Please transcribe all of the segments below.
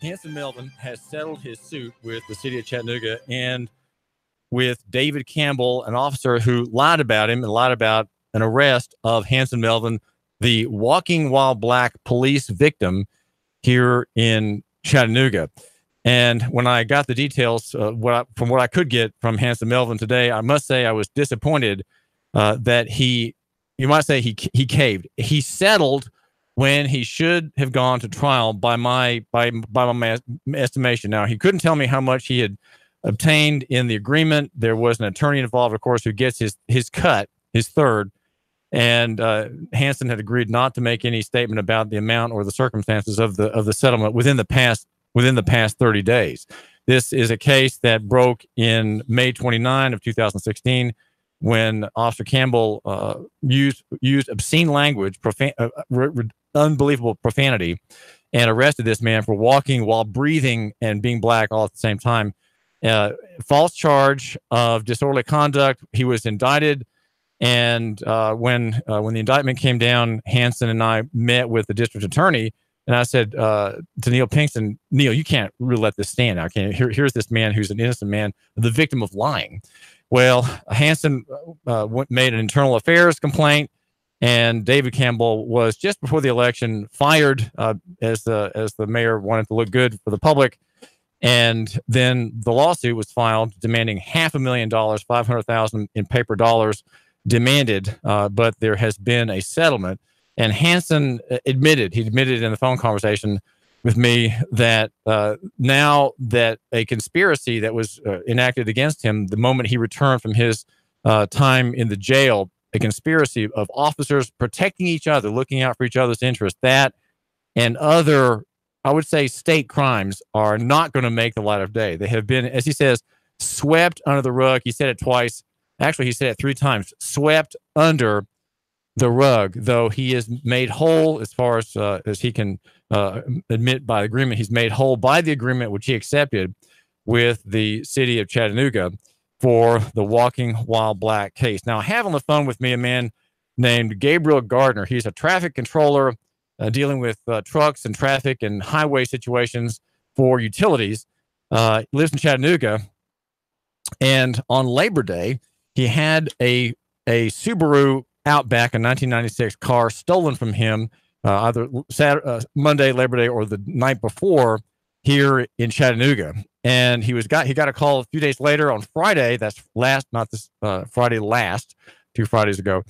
Hanson Melvin has settled his suit with the city of Chattanooga and with David Campbell, an officer who lied about him and lied about an arrest of Hanson Melvin, the walking while black police victim here in Chattanooga. And when I got the details, from what I could get from Hanson Melvin today, I must say I was disappointed that you might say he caved. He settled when he should have gone to trial by my estimation. Now, he couldn't tell me how much he had obtained in the agreement. There was an attorney involved, of course, who gets his cut, his third. And Hanson had agreed not to make any statement about the amount or the circumstances of the settlement within the past 30 days. This is a case that broke in May 29 of 2016 when Officer Campbell used obscene language, unbelievable profanity, and arrested this man for walking while breathing and being black all at the same time. False charge of disorderly conduct. He was indicted, and when the indictment came down, Hanson and I met with the district attorney, and I said to Neil Pinkston, "Neil, you can't really let this stand now. Here's this man who's an innocent man, the victim of lying." Well, Hanson made an internal affairs complaint, and David Campbell was, just before the election, fired as the mayor wanted to look good for the public. And then the lawsuit was filed demanding $500,000, $500,000 in paper dollars demanded, but there has been a settlement. And Hanson admitted in the phone conversation with me that now that a conspiracy that was enacted against him the moment he returned from his time in the jail, a conspiracy of officers protecting each other, looking out for each other's interests, that and other, I would say, state crimes are not going to make the light of day. They have been, as he says, swept under the rug. He said it twice. Actually, he said it 3 times, swept under the rug, though he is made whole as far as he can admit by agreement. He's made whole by the agreement which he accepted with the city of Chattanooga for the walking while black case. Now, I have on the phone with me a man named Gabriel Gardner. He's a traffic controller dealing with trucks and traffic and highway situations for utilities. Lives in Chattanooga. And on Labor Day, he had a Subaru Outback, a 1996 car, stolen from him either Monday, Labor Day, or the night before here in Chattanooga. And he got a call a few days later on Friday. That's Friday last, 2 Fridays ago.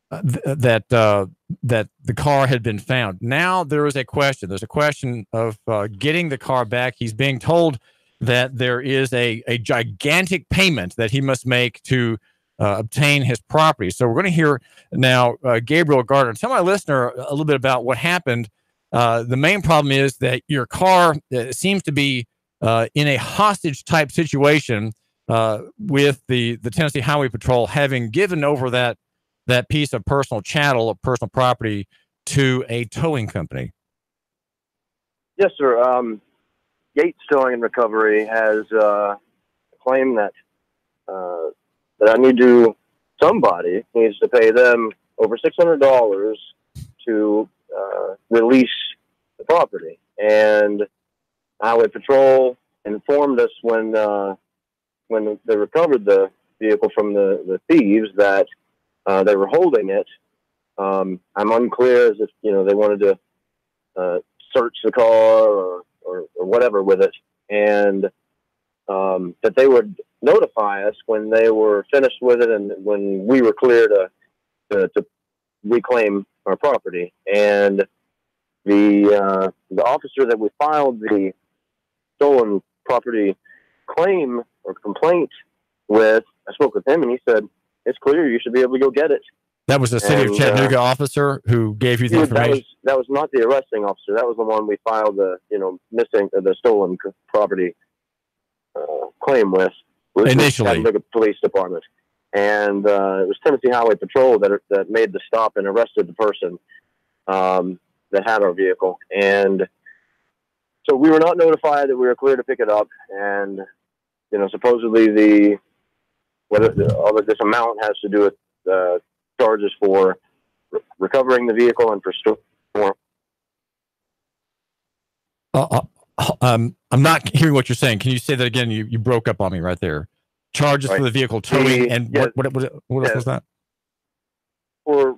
That the car had been found. Now there is a question. There's a question of getting the car back. He's being told that there is a gigantic payment that he must make to obtain his property. So we're going to hear now Gabriel Gardner. Tell my listener a little bit about what happened. The main problem is that your car seems to be in a hostage type situation with the Tennessee Highway Patrol having given over that piece of personal chattel or personal property to a towing company. Yes, sir. Gates Towing and Recovery has claimed that somebody needs to pay them over $600 to release the property. And Highway Patrol informed us when they recovered the vehicle from the thieves that they were holding it. I'm unclear as if they wanted to search the car or whatever with it, and that they would notify us when they were finished with it and when we were clear to reclaim our property. And the officer that we filed the stolen property claim or complaint with, I spoke with him and he said, "It's clear, you should be able to go get it." That was the city of Chattanooga officer who gave you the information? That was not the arresting officer. That was the one we filed the stolen property claim with. Initially. Chattanooga Police Department. And it was Tennessee Highway Patrol that made the stop and arrested the person that had our vehicle. And so we were not notified that we were clear to pick it up. And, supposedly the whether all of this amount has to do with charges for recovering the vehicle and for storing. I'm not hearing what you're saying. Can you say that again? You broke up on me right there. Charges for the vehicle towing and what else was that? For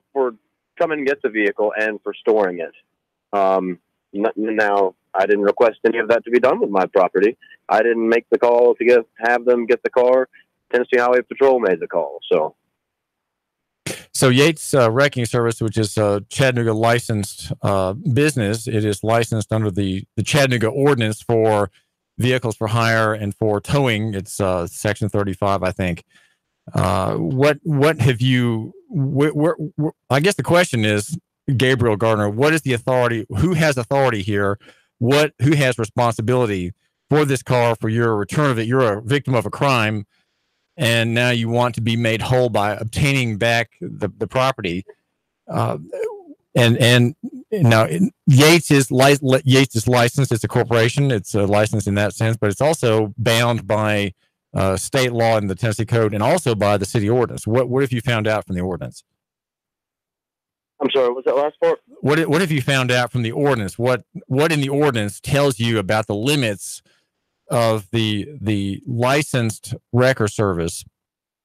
come and get the vehicle and for storing it. Now, I didn't request any of that to be done with my property. I didn't make the call to have them get the car. Tennessee Highway Patrol made the call. So Yates Wrecking Service, which is a Chattanooga licensed business, it is licensed under the Chattanooga ordinance for vehicles for hire and for towing. It's Section 35, I think. What have you? I guess the question is, Gabriel Gardner, what is the authority? Who has authority here? Who has responsibility for this car, for your return of it? You're a victim of a crime, and now you want to be made whole by obtaining back the property. And now Yates is licensed. It's a corporation. It's a license in that sense, but it's also bound by state law and the Tennessee Code, and also by the city ordinance. What have you found out from the ordinance? I'm sorry, what was that last part? What have you found out from the ordinance? What in the ordinance tells you about the limits of the licensed wrecker service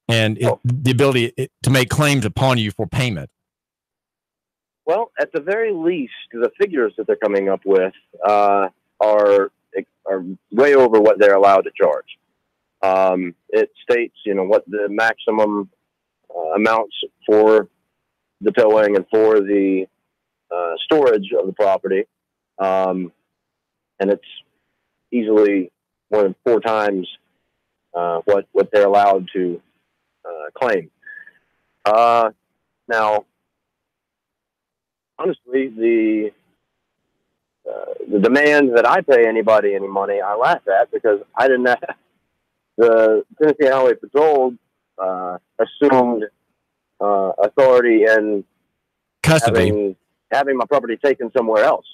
and the ability to make claims upon you for payment? Well, at the very least, the figures that they're coming up with are way over what they're allowed to charge. It states, what the maximum amounts for the towing and for the storage of the property, and it's easily more than 4 times what they're allowed to claim. Now, honestly, the demand that I pay anybody any money, I laugh at, because I didn't have the Tennessee Highway Patrol assumed authority and custody, having my property taken somewhere else.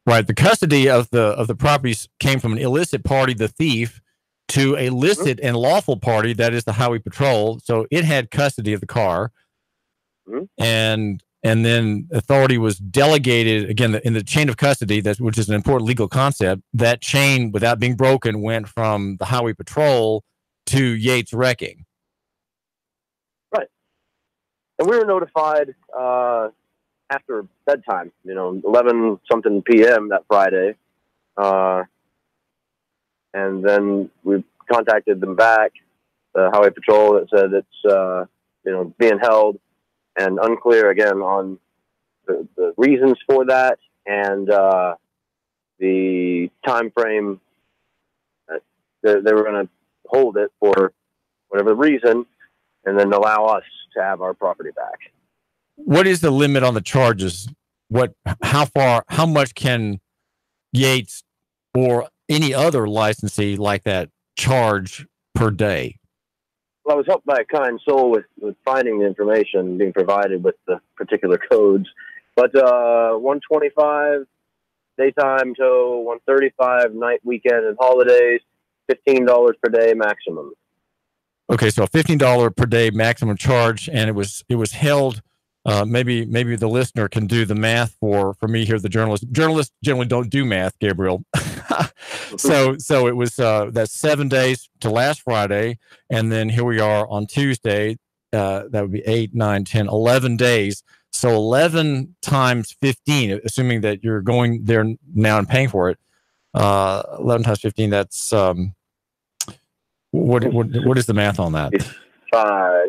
Right. The custody of the properties came from an illicit party, the thief, to a licit and lawful party, that is the Highway Patrol. So it had custody of the car, and then authority was delegated again in the chain of custody, which is an important legal concept. That chain, without being broken, went from the Highway Patrol to Yates Wrecking. Right. And we were notified after bedtime, 11 something p.m. that Friday. And then we contacted them back, the Highway Patrol, that said it's, being held, and unclear again on the reasons for that and the time frame. They were going to hold it for whatever reason and then allow us to have our property back. What is the limit on the charges? How much can Yates or any other licensee like that charge per day? Well, I was helped by a kind soul with finding the information being provided with the particular codes. But $125 daytime tow, $135 night, weekend, and holidays, $15 per day maximum. Okay, so a $15 per day maximum charge, and it was held. Maybe the listener can do the math for me here, the journalist. Journalists generally don't do math, Gabriel. So it was that's 7 days to last Friday, and then here we are on Tuesday. That would be 8, 9, 10, 11 days. So 11 times 15, assuming that you're going there now and paying for it. 11 times 15. That's what is the math on that? It's 5.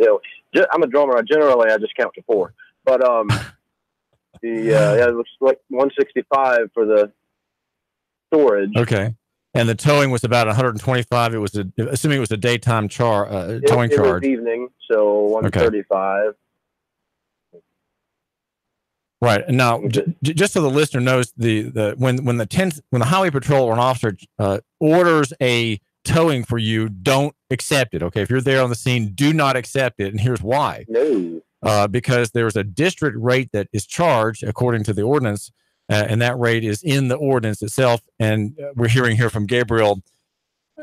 I'm a drummer. I just count to 4. But it looks like 165 for the storage. Okay, and the towing was about 125. It was assuming it was a daytime towing charge. It was evening, so 135. Okay. Right. Now, just so the listener knows, when the Highway Patrol or an officer orders a towing for you, don't accept it. Okay, if you're there on the scene, do not accept it, and here's why. No. Because there's a district rate that is charged according to the ordinance, and that rate is in the ordinance itself. And we're hearing here from Gabriel,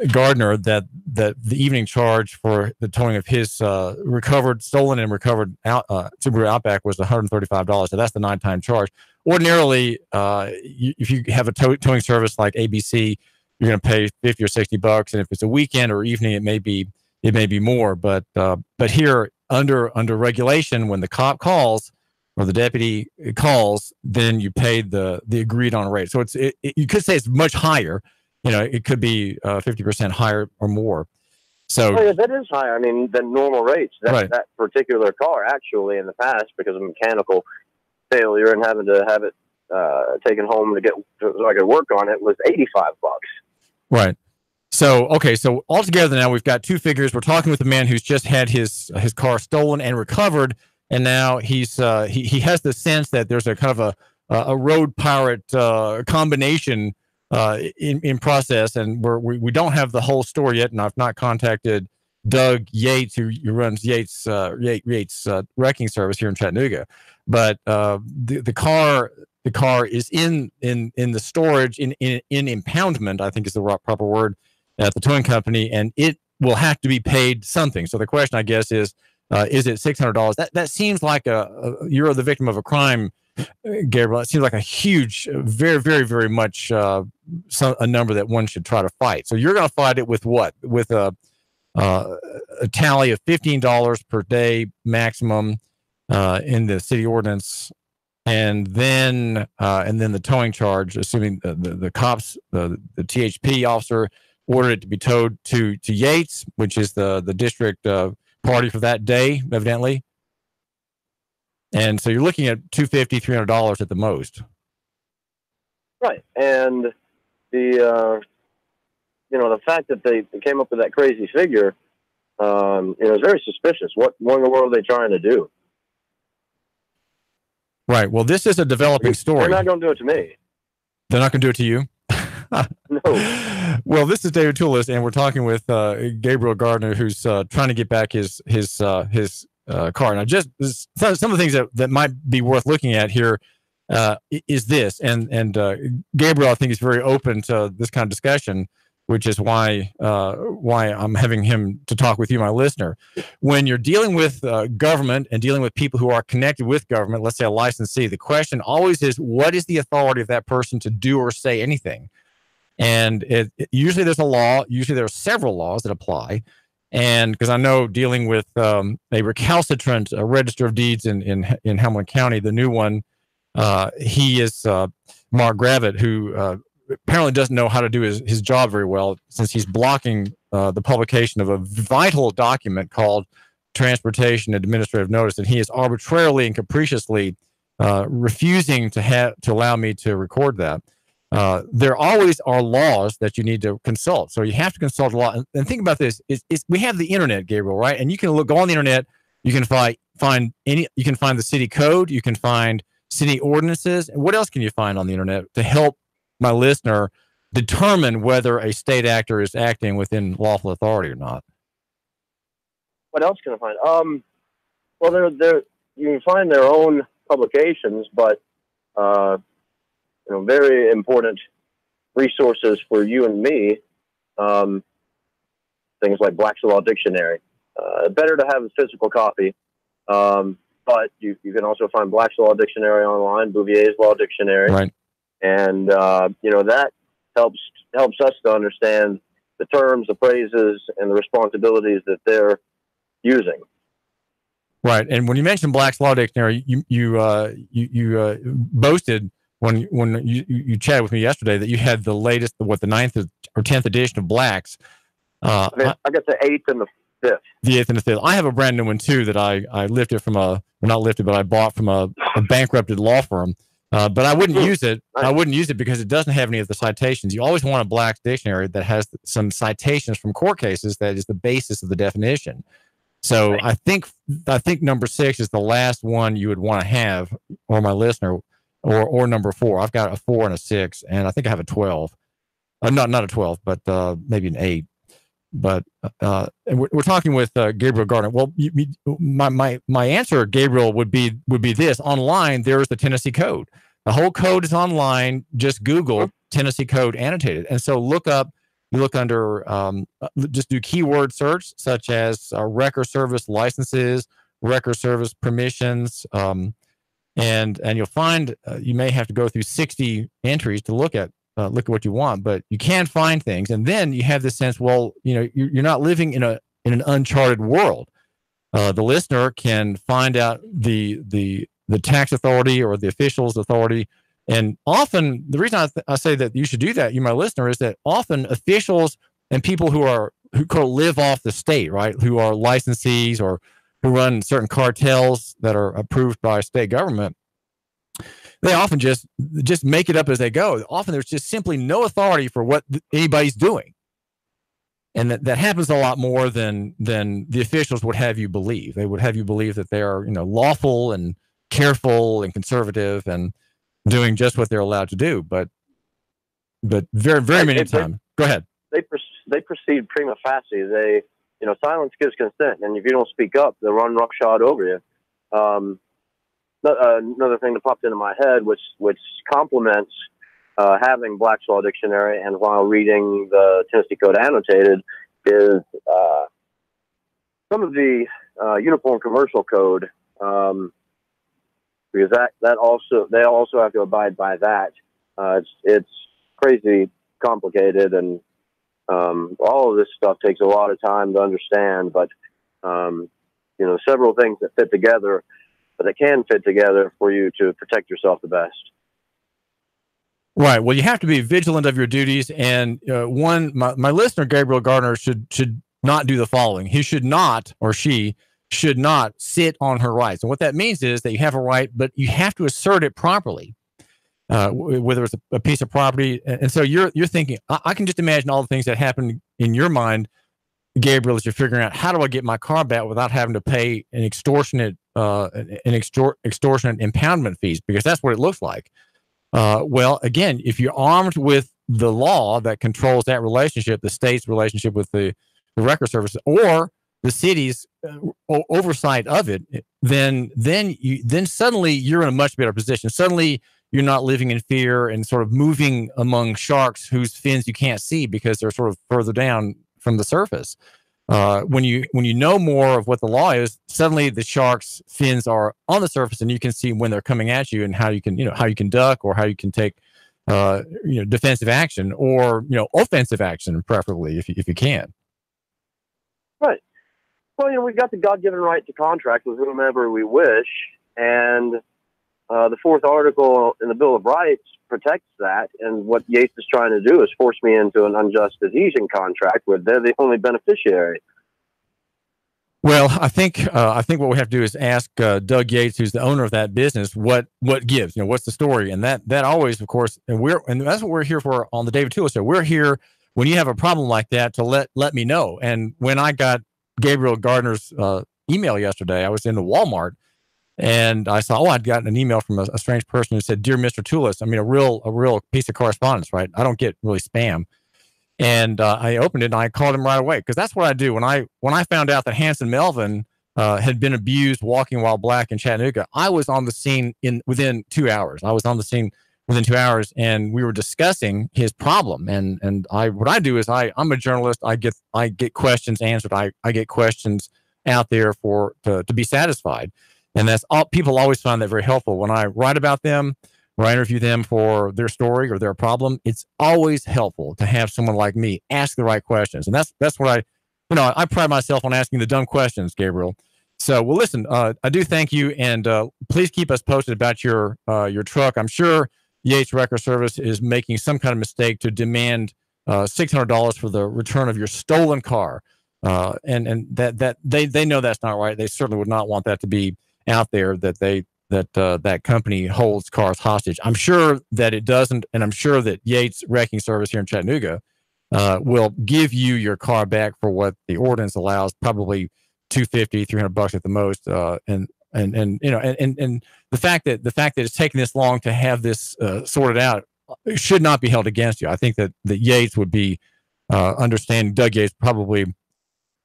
Gardner that the evening charge for the towing of his stolen and recovered Subaru Outback was $135. So that's the nighttime charge. Ordinarily, if you have a towing service like ABC, you're going to pay $50 or $60, and if it's a weekend or evening, it may be more. But here, under regulation, when the cop calls or the deputy calls, then you pay the agreed on rate. So you could say it's much higher. It could be 50% higher or more. So that is higher. I mean, than normal rates. That particular car, actually, in the past, because of mechanical failure and having to have it taken home so I could work on it, was $85. Right. So So altogether, now we've got two figures. We're talking with a man who's just had his car stolen and recovered, and now he has the sense that there's a kind of a road pirate combination in process, and we don't have the whole story yet, and I've not contacted Doug Yates, who runs Yates wrecking service here in Chattanooga, but the car is in the storage in impoundment, I think is the proper word, at the towing company, and it will have to be paid something. So the question, I guess, is it $600? That seems like you're the victim of a crime, Gabriel. It seems like a huge, very, very, very much a number that one should try to fight. So you're going to fight it with what? With a tally of $15 per day maximum in the city ordinance, and then the towing charge, assuming the cops, the THP officer ordered it to be towed to Yates, which is the district party for that day, evidently. And so you're looking at $250, $300 at the most. Right. And the fact that they came up with that crazy figure, is very suspicious. What in the world are they trying to do? Right. Well, this is a developing story. They're not going to do it to me. They're not going to do it to you? No. Well, this is David Tulis, and we're talking with Gabriel Gardner, who's trying to get back his car. Now, just some of the things that might be worth looking at here is this, and Gabriel, I think, is very open to this kind of discussion, which is why I'm having him to talk with you, my listener. When you're dealing with government and dealing with people who are connected with government, let's say a licensee, the question always is, what is the authority of that person to do or say anything? And usually there's a law. Usually there are several laws that apply. And because I know dealing with a recalcitrant register of deeds in Hamilton County, the new one, he is Mark Gravitt, who apparently doesn't know how to do his job very well, since he's blocking the publication of a vital document called Transportation Administrative Notice, and he is arbitrarily and capriciously refusing to allow me to record that. There always are laws that you need to consult, so you have to consult a lot. And think about this: we have the internet, Gabriel, right? And you can go on the internet. You can find the city code. You can find city ordinances. And what else can you find on the internet to help my listener determine whether a state actor is acting within lawful authority or not? What else can I find? Well, you can find their own publications, but very important resources for you and me. Things like Black's Law Dictionary. Better to have a physical copy, but you can also find Black's Law Dictionary online, Bouvier's Law Dictionary, right? And that helps us to understand the terms, the phrases, and the responsibilities that they're using. Right. And when you mentioned Black's Law Dictionary, you boasted when you chatted with me yesterday that you had the latest, the 9th or 10th edition of Black's. I got the 8th and the 5th. The 8th and the 5th. I have a brand new one too that I lifted from I bought from a bankrupted law firm. But I wouldn't use it. I wouldn't use it because it doesn't have any of the citations. You always want a Black's dictionary that has some citations from court cases that is the basis of the definition. So right. I think number 6 is the last one you would want to have, or my listener, or number 4. I've got a 4 and a 6, and I think I have a 12. Not a 12, but maybe an 8. But and we're talking with Gabriel Gardner. Well, my answer, Gabriel, would be this: online, there is the Tennessee Code. The whole code is online. Just Google Tennessee Code annotated, and so look up You look under, just do keyword search, such as record service licenses, record service permissions, and you'll find you may have to go through 60 entries to look at what you want, but you can find things. And then you have this sense, well, you're not living in an uncharted world. The listener can find out the tax authority or the official's authority. And often the reason I say that you should do that, you, my listener, is that often officials and people who live off the state, right, who are licensees or who run certain cartels that are approved by state government, they often just make it up as they go. Often there's just simply no authority for what anybody's doing. And that happens a lot more than the officials would have you believe. They would have you believe that they are, lawful and careful and conservative and doing just what they're allowed to do. But very, very many times. Go ahead. They proceed prima facie. They, silence gives consent, and if you don't speak up, they'll run roughshod over you. Another thing that popped into my head, which complements having Black's Law Dictionary and while reading the Tennessee Code Annotated, is some of the Uniform Commercial Code, because they also have to abide by that. It's crazy complicated, and all of this stuff takes a lot of time to understand. But several things that fit together, but they can fit together for you to protect yourself the best. Right. Well, you have to be vigilant of your duties. And my listener, Gabriel Gardner, should not do the following. He should not, or she should not, sit on her rights. And what that means is that you have a right, but you have to assert it properly, whether it's a piece of property. And so you're thinking, I can just imagine all the things that happen in your mind, Gabriel, as you're figuring out, how do I get my car back without having to pay an extortionate impoundment fees? Because that's what it looks like. Well, again, if you're armed with the law that controls that relationship, the state's relationship with the record service, or the city's oversight of it, then suddenly you're in a much better position. Suddenly you're not living in fear and sort of moving among sharks whose fins you can't see because they're sort of further down from the surface. When you know more of what the law is, suddenly the shark's fins are on the surface, and you can see when they're coming at you and how you can duck, or how you can take defensive action, or offensive action, preferably if you can. Right. Well, we've got the God-given right to contract with whomever we wish, and the fourth article in the Bill of Rights protects that. And what Yates is trying to do is force me into an unjust adhesion contract where they're the only beneficiary. Well, I think what we have to do is ask Doug Yates, who's the owner of that business, what gives, what's the story, and that always, of course, and that's what we're here for on the David Tulis Show. We're here when you have a problem like that to let me know. And when I got Gabriel Gardner's email yesterday, I was in the Walmart. And I saw, I'd gotten an email from a strange person who said, "Dear Mr. Tulis," I mean, a real piece of correspondence, right? I don't get really spam. And I opened it and I called him right away, because that's what I do. When I found out that Hanson Melvin had been abused walking while black in Chattanooga, I was on the scene within 2 hours. I was on the scene within 2 hours, and we were discussing his problem. And what I do is I'm a journalist. I get questions answered. I get questions out there to be satisfied. And that's all. People always find that very helpful. When I write about them, or I interview them for their story or their problem, it's always helpful to have someone like me ask the right questions. And that's what I pride myself on asking the dumb questions, Gabriel. So, well, listen, I do thank you, and please keep us posted about your truck. I'm sure Yates Record Service is making some kind of mistake to demand $600 for the return of your stolen car, and that they know that's not right. They certainly would not want that to be out there, that company holds cars hostage. I'm sure that it doesn't, and I'm sure that Yates Wrecking Service here in Chattanooga will give you your car back for what the ordinance allows, probably $250, $300 at the most. And the fact that it's taken this long to have this sorted out should not be held against you. I think that Yates would be understanding. Doug Yates, probably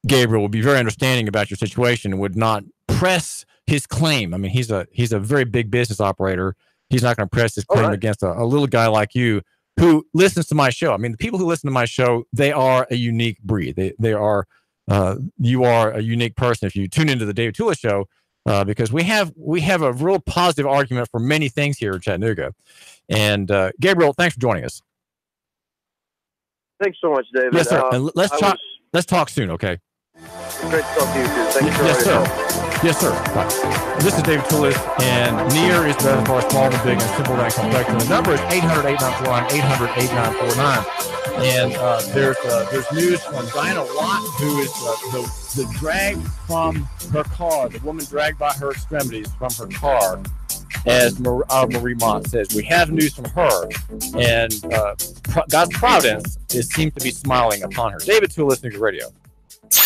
Gabriel, would be very understanding about your situation and would not press his claim. I mean, he's a very big business operator. He's not going to press his claim against a little guy like you who listens to my show. I mean, the people who listen to my show, they are a unique breed. They are, you are a unique person if you tune into the David Tulis show, because we have a real positive argument for many things here in Chattanooga. And Gabriel, thanks for joining us. Thanks so much, David. Yes, sir. And let's talk soon, okay? Great to talk to you, too. Thank you for yes, all your sir. help. Yes, sir. Right. This is David Tulis, and near is better for small and big and simple and complex. And the number is 800-8949, 800-8949. And there's news from Diana Watt, who is the drag from her car, the woman dragged by her extremities from her car. As Marie Mott says, we have news from her, and God's providence seems to be smiling upon her. David Tulis, News Radio. 3, 2,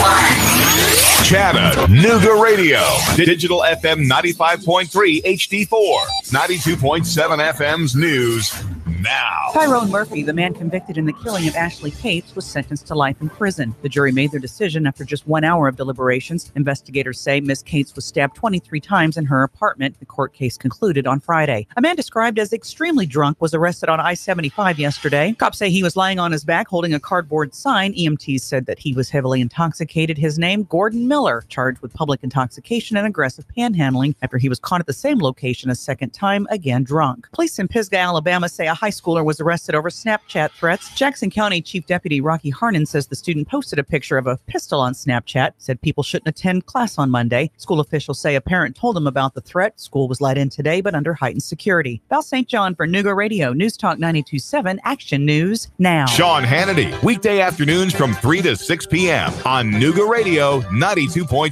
1. Chattanooga Radio. Digital FM 95.3 HD4. 92.7 FM's news now. Tyrone Murphy, the man convicted in the killing of Ashley Cates, was sentenced to life in prison. The jury made their decision after just 1 hour of deliberations. Investigators say Miss Cates was stabbed 23 times in her apartment. The court case concluded on Friday. A man described as extremely drunk was arrested on I-75 yesterday. Cops say he was lying on his back holding a cardboard sign. EMTs said that he was heavily intoxicated. His name, Gordon Miller, charged with public intoxication and aggressive panhandling after he was caught at the same location a second time, again drunk. Police in Pisgah, Alabama say a high schooler was arrested over Snapchat threats. Jackson County Chief Deputy Rocky Harnan says the student posted a picture of a pistol on Snapchat, said people shouldn't attend class on Monday. School officials say a parent told him about the threat. School was let in today, but under heightened security. Val St. John for Nuga Radio, News Talk 92.7, Action News Now. Sean Hannity, weekday afternoons from 3 to 6 p.m. on Nuga Radio 92.7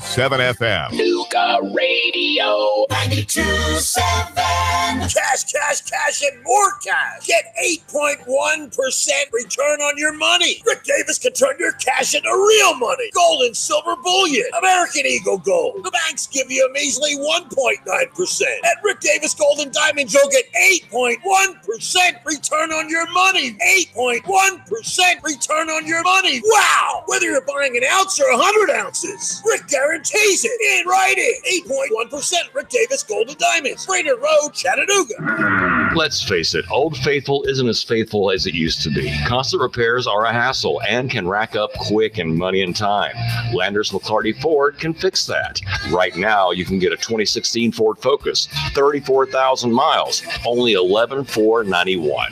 FM. Nuga Radio 92.7. Cash, and more cash. Get 8.1% return on your money. Rick Davis can turn your cash into real money. Gold and silver bullion. American Eagle Gold. The banks give you a measly 1.9%. At Rick Davis Gold and Diamonds, you'll get 8.1% return on your money. 8.1% return on your money. Wow! Whether you're buying an ounce or 100 ounces, Rick guarantees it in writing. 8.1% Rick Davis Gold and Diamonds. Raider Road, Chattanooga. Let's face it, Old Faithful isn't as faithful as it used to be. Constant repairs are a hassle and can rack up quick and money and time. Landers McClarty Ford can fix that. Right now, you can get a 2016 Ford Focus, 34,000 miles, only $11,491.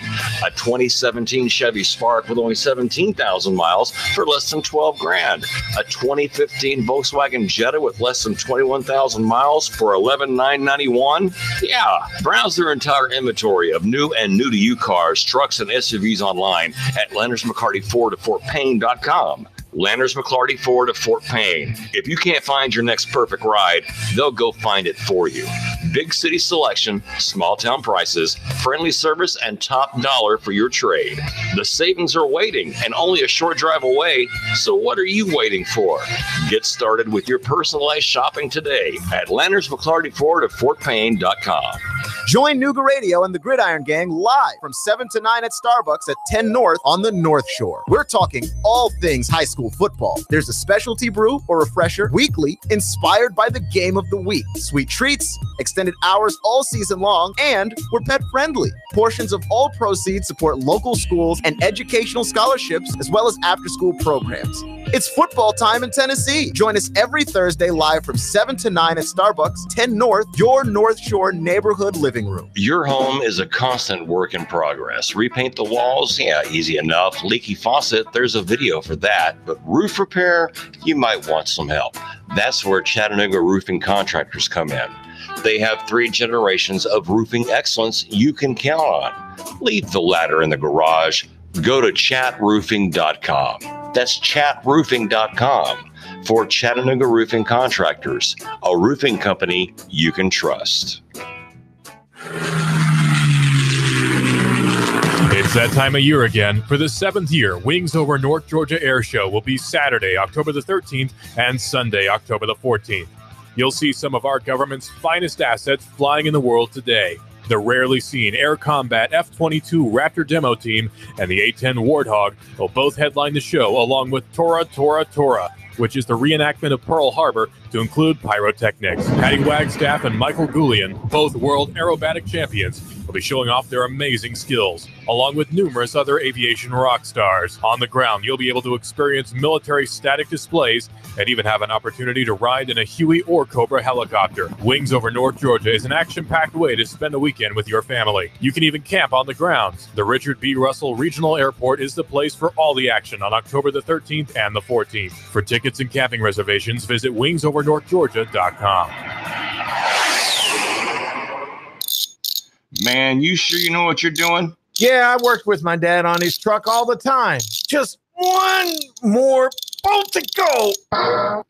A 2017 Chevy Spark with only 17,000 miles for less than $12,000. A 2015 Volkswagen Jetta with less than 21,000 miles for $11,991. Yeah, browse their entire inventory of new and new-to-you cars, trucks, and SUVs online at Landers McCarty Ford of FortPayne.com. Landers McClarty Ford of Fort Payne. If you can't find your next perfect ride, they'll go find it for you. Big city selection, small town prices, friendly service, and top dollar for your trade. The savings are waiting and only a short drive away, so what are you waiting for? Get started with your personalized shopping today at Landers McClarty Ford of FortPayne.com. Join Nuga Radio and the Gridiron Gang live from 7 to 9 at Starbucks at 10 North on the North Shore. We're talking all things high school football. There's a specialty brew or refresher weekly inspired by the game of the week. Sweet treats, extended hours all season long, and we're pet friendly. Portions of all proceeds support local schools and educational scholarships as well as after-school programs. It's football time in Tennessee. Join us every Thursday live from 7 to 9 at Starbucks, 10 North, your North Shore neighborhood living room. Your home is a constant work in progress. Repaint the walls? Yeah, easy enough. Leaky faucet? There's a video for that. But roof repair? You might want some help. That's where Chattanooga Roofing Contractors come in. They have 3 generations of roofing excellence you can count on. Leave the ladder in the garage. Go to chatroofing.com. That's chatroofing.com for Chattanooga Roofing Contractors, a roofing company you can trust. It's that time of year again. For the 7th year, Wings Over North Georgia Air Show will be Saturday, October the 13th, and Sunday, October the 14th. You'll see some of our government's finest assets flying in the world today. The rarely seen Air Combat F-22 Raptor demo team and the A-10 Warthog will both headline the show along with Tora. which is the reenactment of Pearl Harbor to include pyrotechnics. Patty Wagstaff and Michael Goulian, both world aerobatic champions, will be showing off their amazing skills, along with numerous other aviation rock stars. On the ground, you'll be able to experience military static displays and even have an opportunity to ride in a Huey or Cobra helicopter. Wings Over North Georgia is an action-packed way to spend the weekend with your family. You can even camp on the grounds. The Richard B. Russell Regional Airport is the place for all the action on October the 13th and the 14th. For tickets and camping reservations, visit wingsovernorthgeorgia.com. Man, you sure you know what you're doing? Yeah, I worked with my dad on his truck all the time. Just one more bolt to go.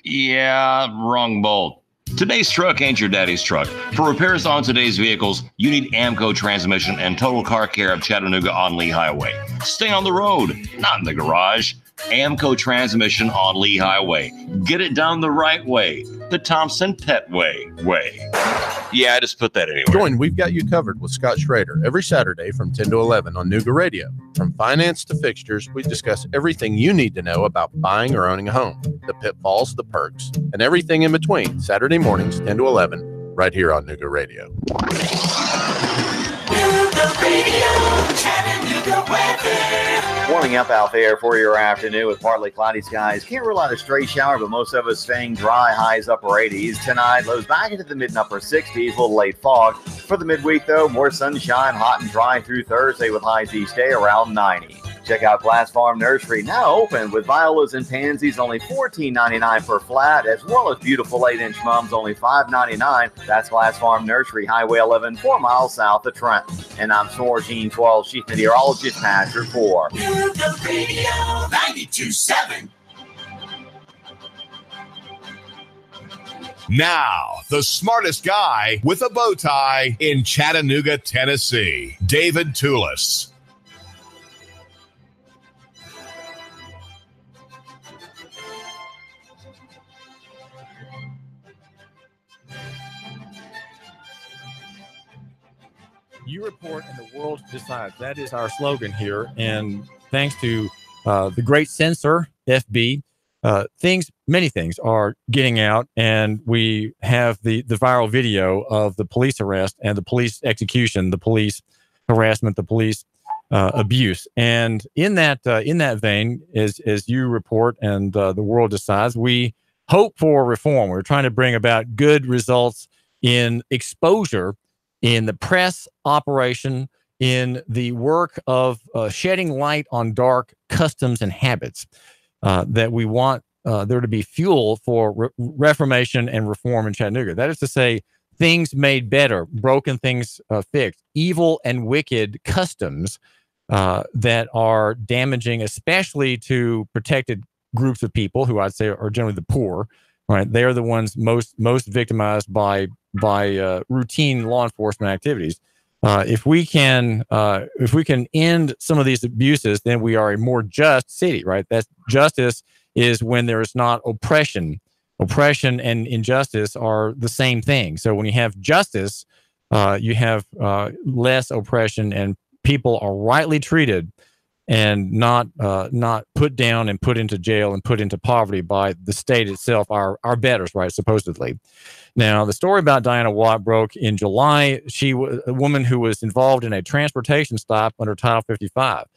Yeah, wrong bolt. Today's truck ain't your daddy's truck. For repairs on today's vehicles, you need Amco Transmission and Total Car Care of Chattanooga on Lee Highway. Stay on the road, not in the garage. Amco Transmission on Lee Highway. Get it done the right way. The Thompson Pet way. Yeah, I just put that anywhere. Join We've Got You Covered with Scott Schrader every Saturday from 10 to 11 on Nooga Radio. From finance to fixtures, we discuss everything you need to know about buying or owning a home, the pitfalls, the perks, and everything in between. Saturday mornings, 10 to 11, right here on Nooga Radio. Nooga Radio, Chattanooga weather. Warming up out there for your afternoon with partly cloudy skies. Can't rule out a stray shower, but most of us staying dry. Highs upper 80s. Tonight, lows back into the mid and upper 60s. A little late fog. For the midweek, though, more sunshine, hot and dry through Thursday with highs each day around 90. Check out Glass Farm Nursery, now open with violas and pansies, only $14.99 per flat, as well as beautiful 8-inch mums, only $5.99. That's Glass Farm Nursery, Highway 11, 4 miles south of Trenton. And I'm Snore Gene 12, Chief Meteorologist, Pastor 4. Nooga Radio 92.7. Now, the smartest guy with a bow tie in Chattanooga, Tennessee, David Tulis. You report and the world decides. That is our slogan here. And thanks to the great censor, FB, many things are getting out. And we have the viral video of the police arrest and the police execution, the police harassment, the police abuse. And in that vein, as you report and the world decides, we hope for reform. We're trying to bring about good results in exposure, in the press operation, in the work of shedding light on dark customs and habits, that we want there to be fuel for reformation and reform in Chattanooga. That is to say, things made better, broken things fixed, evil and wicked customs that are damaging, especially to protected groups of people who I'd say are generally the poor. Right, they are the ones most victimized by routine law enforcement activities. If we can end some of these abuses, then we are a more just city. Right, that justice is when there is not oppression. Oppression and injustice are the same thing. So when you have justice, you have less oppression, and people are rightly treated and not put down and put into jail and put into poverty by the state itself, our betters, right, supposedly. Now, the story about Diana Watt broke in July. She was a woman who was involved in a transportation stop under Title 55.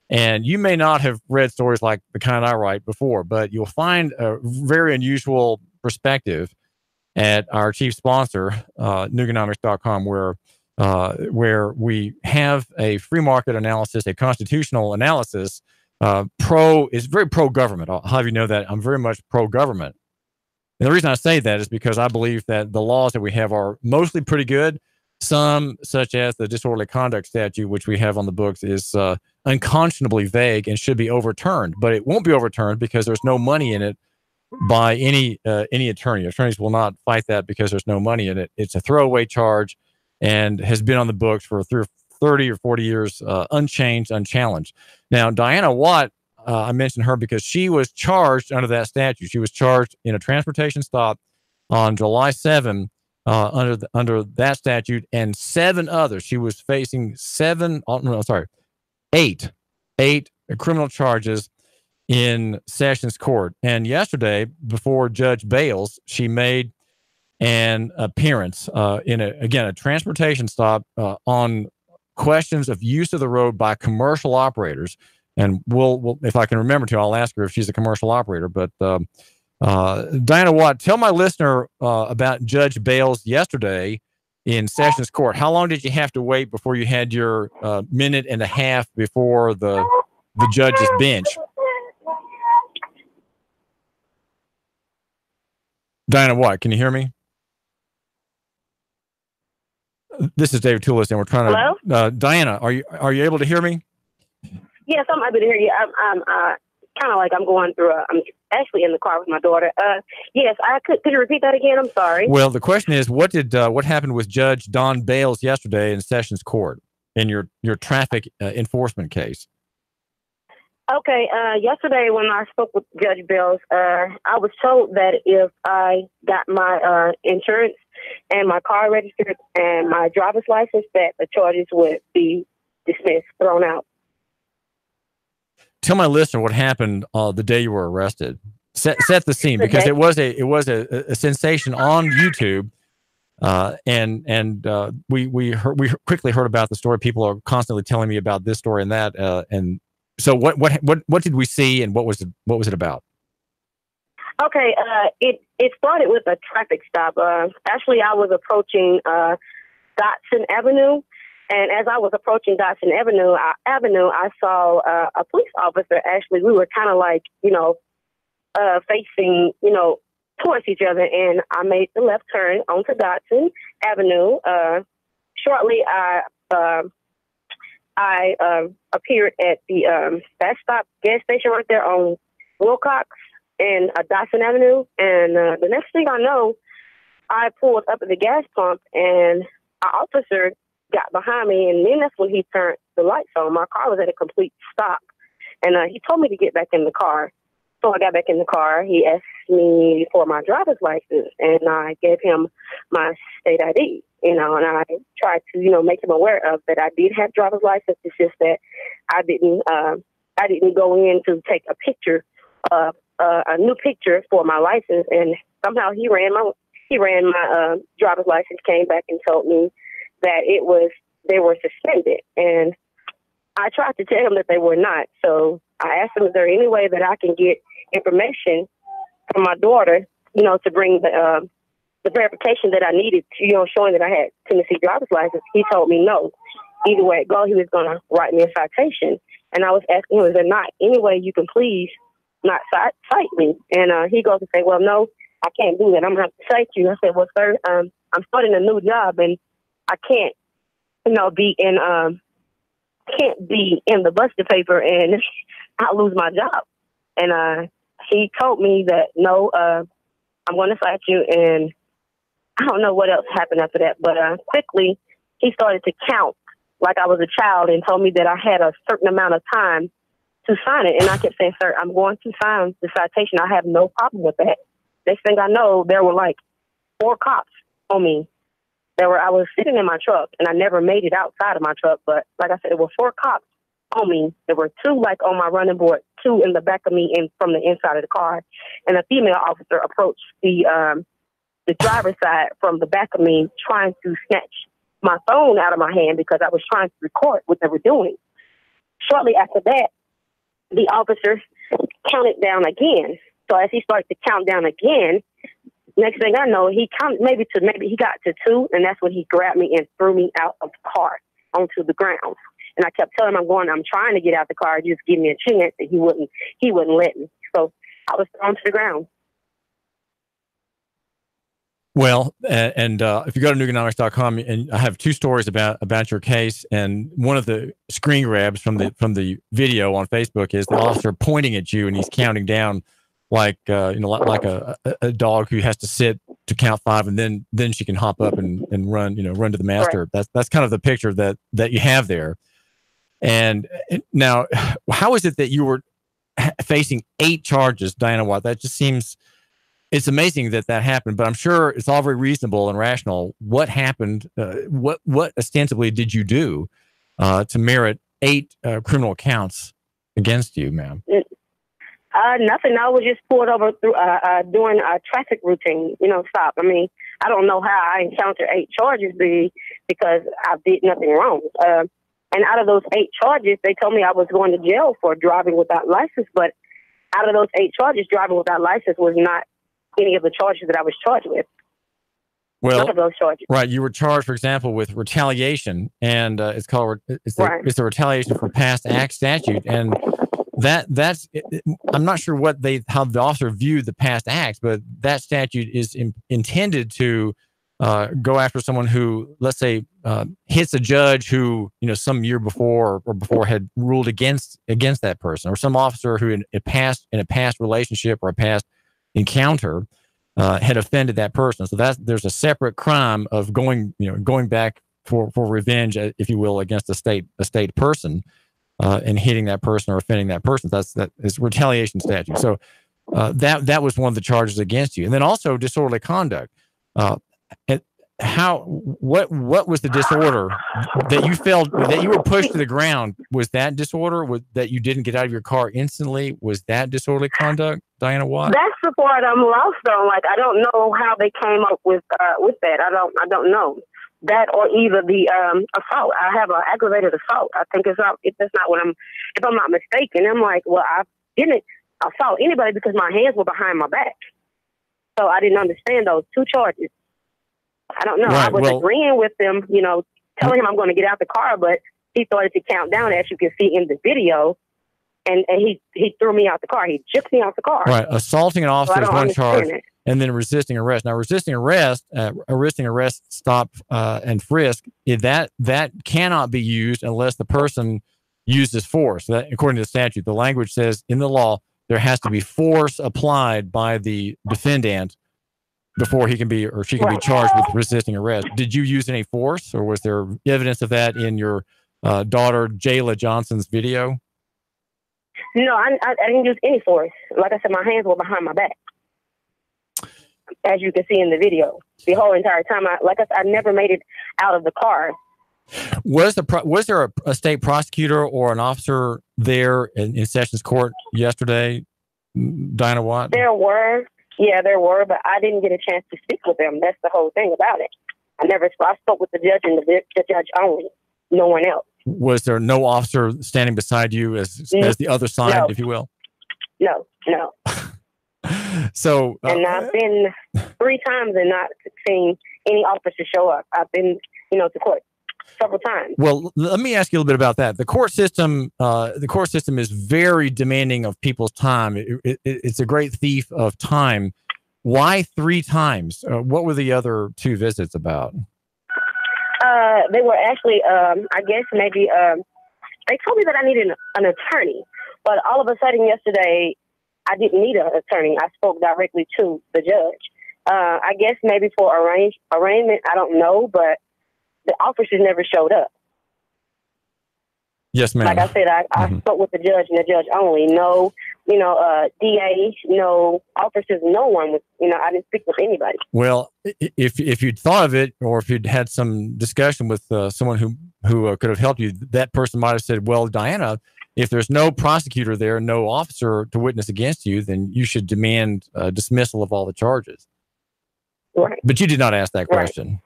And you may not have read stories like the kind I write before, but you'll find a very unusual perspective at our chief sponsor, Nuganomics.com, where we have a free market analysis, a constitutional analysis. Is very pro-government. I'll have you know that I'm very much pro-government. And the reason I say that is because I believe that the laws that we have are mostly pretty good. Some, such as the disorderly conduct statute, which we have on the books, is unconscionably vague and should be overturned. But it won't be overturned because there's no money in it by any attorney. Attorneys will not fight that because there's no money in it. It's a throwaway charge and has been on the books for 30 or 40 years, unchanged, unchallenged. Now, Diana Watt, I mentioned her because she was charged under that statute. She was charged in a transportation stop on July 7 under that statute, and 7 others. She was facing 8 criminal charges in Sessions Court. And yesterday, before Judge Bales, she made an appearance in a transportation stop on questions of use of the road by commercial operators. And we'll if I can remember to, I'll ask her if she's a commercial operator. But Diana Watt, tell my listener about Judge Bales yesterday in Sessions Court. How long did you have to wait before you had your minute and a half before the judge's bench? Diana Watt, can you hear me? This is David Tulis, and we're trying to. Hello? Diana, are you able to hear me? Yes, I'm able to hear you. I'm kind of like I'm going through. I'm actually in the car with my daughter. Yes, I could you repeat that again? I'm sorry. Well, the question is, what happened with Judge Don Bales yesterday in Sessions Court in your traffic enforcement case? Okay. Yesterday, when I spoke with Judge Bales, I was told that if I got my insurance and my car registered and my driver's license, that the charges would be dismissed, thrown out. Tell my listener what happened the day you were arrested. Set the scene, because it was a sensation on YouTube, and we quickly heard about the story. People are constantly telling me about this story and that, and so what did we see, and what was it about? Okay, it started with a traffic stop. Actually, I was approaching Dotson Avenue. And as I was approaching Dotson Avenue, I saw a police officer. Actually, we were kind of like, facing, towards each other. And I made the left turn onto Dotson Avenue. Shortly, I appeared at the fast stop gas station right there on Wilcox and Dotson Avenue. And the next thing I know, I pulled up at the gas pump, and our officer got behind me, and then that's when he turned the lights on. My car was at a complete stop, and he told me to get back in the car. So I got back in the car. He asked me for my driver's license, and I gave him my state ID, and I tried to, make him aware of that I did have driver's license. It's just that I didn't go in to take a picture, a new picture for my license, and somehow he ran my driver's license, came back and told me that they were suspended. And I tried to tell him that they were not. So I asked him, is there any way that I can get information from my daughter, to bring the verification that I needed, showing that I had Tennessee driver's license? He told me no. Either way it go, he was going to write me a citation. And I was asking him, is there not any way you can please not cite me? And he goes to say, well, no, I can't do that. I'm going to have to cite you. I said, well, sir, I'm starting a new job, and I can't, be in the Buster paper and I'll lose my job. And he told me that no, I'm going to cite you, and I don't know what else happened after that. But quickly he started to count like I was a child and told me that I had a certain amount of time to sign it. And I kept saying, sir, I'm going to sign the citation. I have no problem with that. Next thing I know, there were like 4 cops on me. I was sitting in my truck, and I never made it outside of my truck. But like I said, there were 4 cops on me. There were 2 like on my running board, 2 in the back of me, and from the inside of the car. And a female officer approached the driver's side from the back of me, trying to snatch my phone out of my hand because I was trying to record what they were doing. Shortly after that, the officer counted down again. So as he started to count down again, next thing I know, he counted maybe he got to 2, and that's when he grabbed me and threw me out of the car onto the ground. And I kept telling him, I'm trying to get out the car, just give me a chance, and he wouldn't let me. So I was thrown to the ground. Well, and if you go to Nuganomics.com, and I have 2 stories about your case, and one of the screen grabs from the video on Facebook is the officer pointing at you, and he's counting down like a dog who has to sit to count 5, and then she can hop up and run to the master. Right. That's kind of the picture that you have there. And now, how is it that you were facing 8 charges, Diana Watt? That just seems, it's amazing that happened, but I'm sure it's all very reasonable and rational. What happened? What ostensibly did you do to merit 8 criminal counts against you, ma'am? Nothing. I was just pulled over through doing a traffic routine, stop. I mean, I don't know how I encountered 8 charges because I did nothing wrong. And out of those 8 charges, they told me I was going to jail for driving without license. But out of those 8 charges, driving without license was not any of the charges that I was charged with. Well, none of those charges. Right. You were charged, for example, with retaliation, and it's the retaliation for past act statute. And that's I'm not sure how the officer viewed the past acts, but that statute is intended to go after someone who, let's say, hits a judge who, some year before or before had ruled against that person, or some officer who in a past relationship or a past encounter had offended that person. So there's a separate crime of going back for revenge, if you will, against a state person. And hitting that person or offending that person. That is retaliation statute. So that was one of the charges against you. And then also disorderly conduct. What was the disorder that you felt that you were pushed to the ground? Was that disorder? That you didn't get out of your car instantly? Was that disorderly conduct, Diana Watt? That's the part I'm lost on. Like, I don't know how they came up with that. I don't know. That or either the assault. I have an aggravated assault. I think that's not what if I'm not mistaken. I'm like, well, I didn't assault anybody because my hands were behind my back. So I didn't understand those 2 charges. I don't know. Right, I was agreeing with them, telling him I'm going to get out the car, but he started to count down, as you can see in the video, and he threw me out the car. He jerked me out the car. Right. Assaulting an officer is one charge. And then resisting arrest. Now, resisting arrest, stop, and frisk, that cannot be used unless the person uses force. That, according to the statute, the language says in the law there has to be force applied by the defendant before he can be or she can be charged with resisting arrest. Did you use any force, or was there evidence of that in your daughter Jayla Johnson's video? No, I didn't use any force. Like I said, my hands were behind my back, as you can see in the video. The whole entire time, I never made it out of the car. Was there a state prosecutor or an officer there in Sessions Court yesterday, Diana Watt? There were, but I didn't get a chance to speak with them. That's the whole thing about it. I spoke with the judge and the judge only, no one else. Was there no officer standing beside you as the other side, if you will? No. So, and I've been 3 times and not seen any officer show up. I've been, to court several times. Well, let me ask you a little bit about that. The court system is very demanding of people's time. It's a great thief of time. Why 3 times? What were the other 2 visits about? They were actually, I guess maybe, they told me that I needed an attorney, but all of a sudden yesterday, I didn't need an attorney. I spoke directly to the judge. I guess maybe for arraignment, I don't know, but the officers never showed up. Yes, ma'am. Like I said, I spoke with the judge and the judge only. No, DA, no officers, no one was, I didn't speak with anybody. Well, if you'd thought of it, or if you'd had some discussion with someone who could have helped you, that person might have said, well, Diana, if there's no prosecutor there, no officer to witness against you, then you should demand dismissal of all the charges. Right. But you did not ask that question.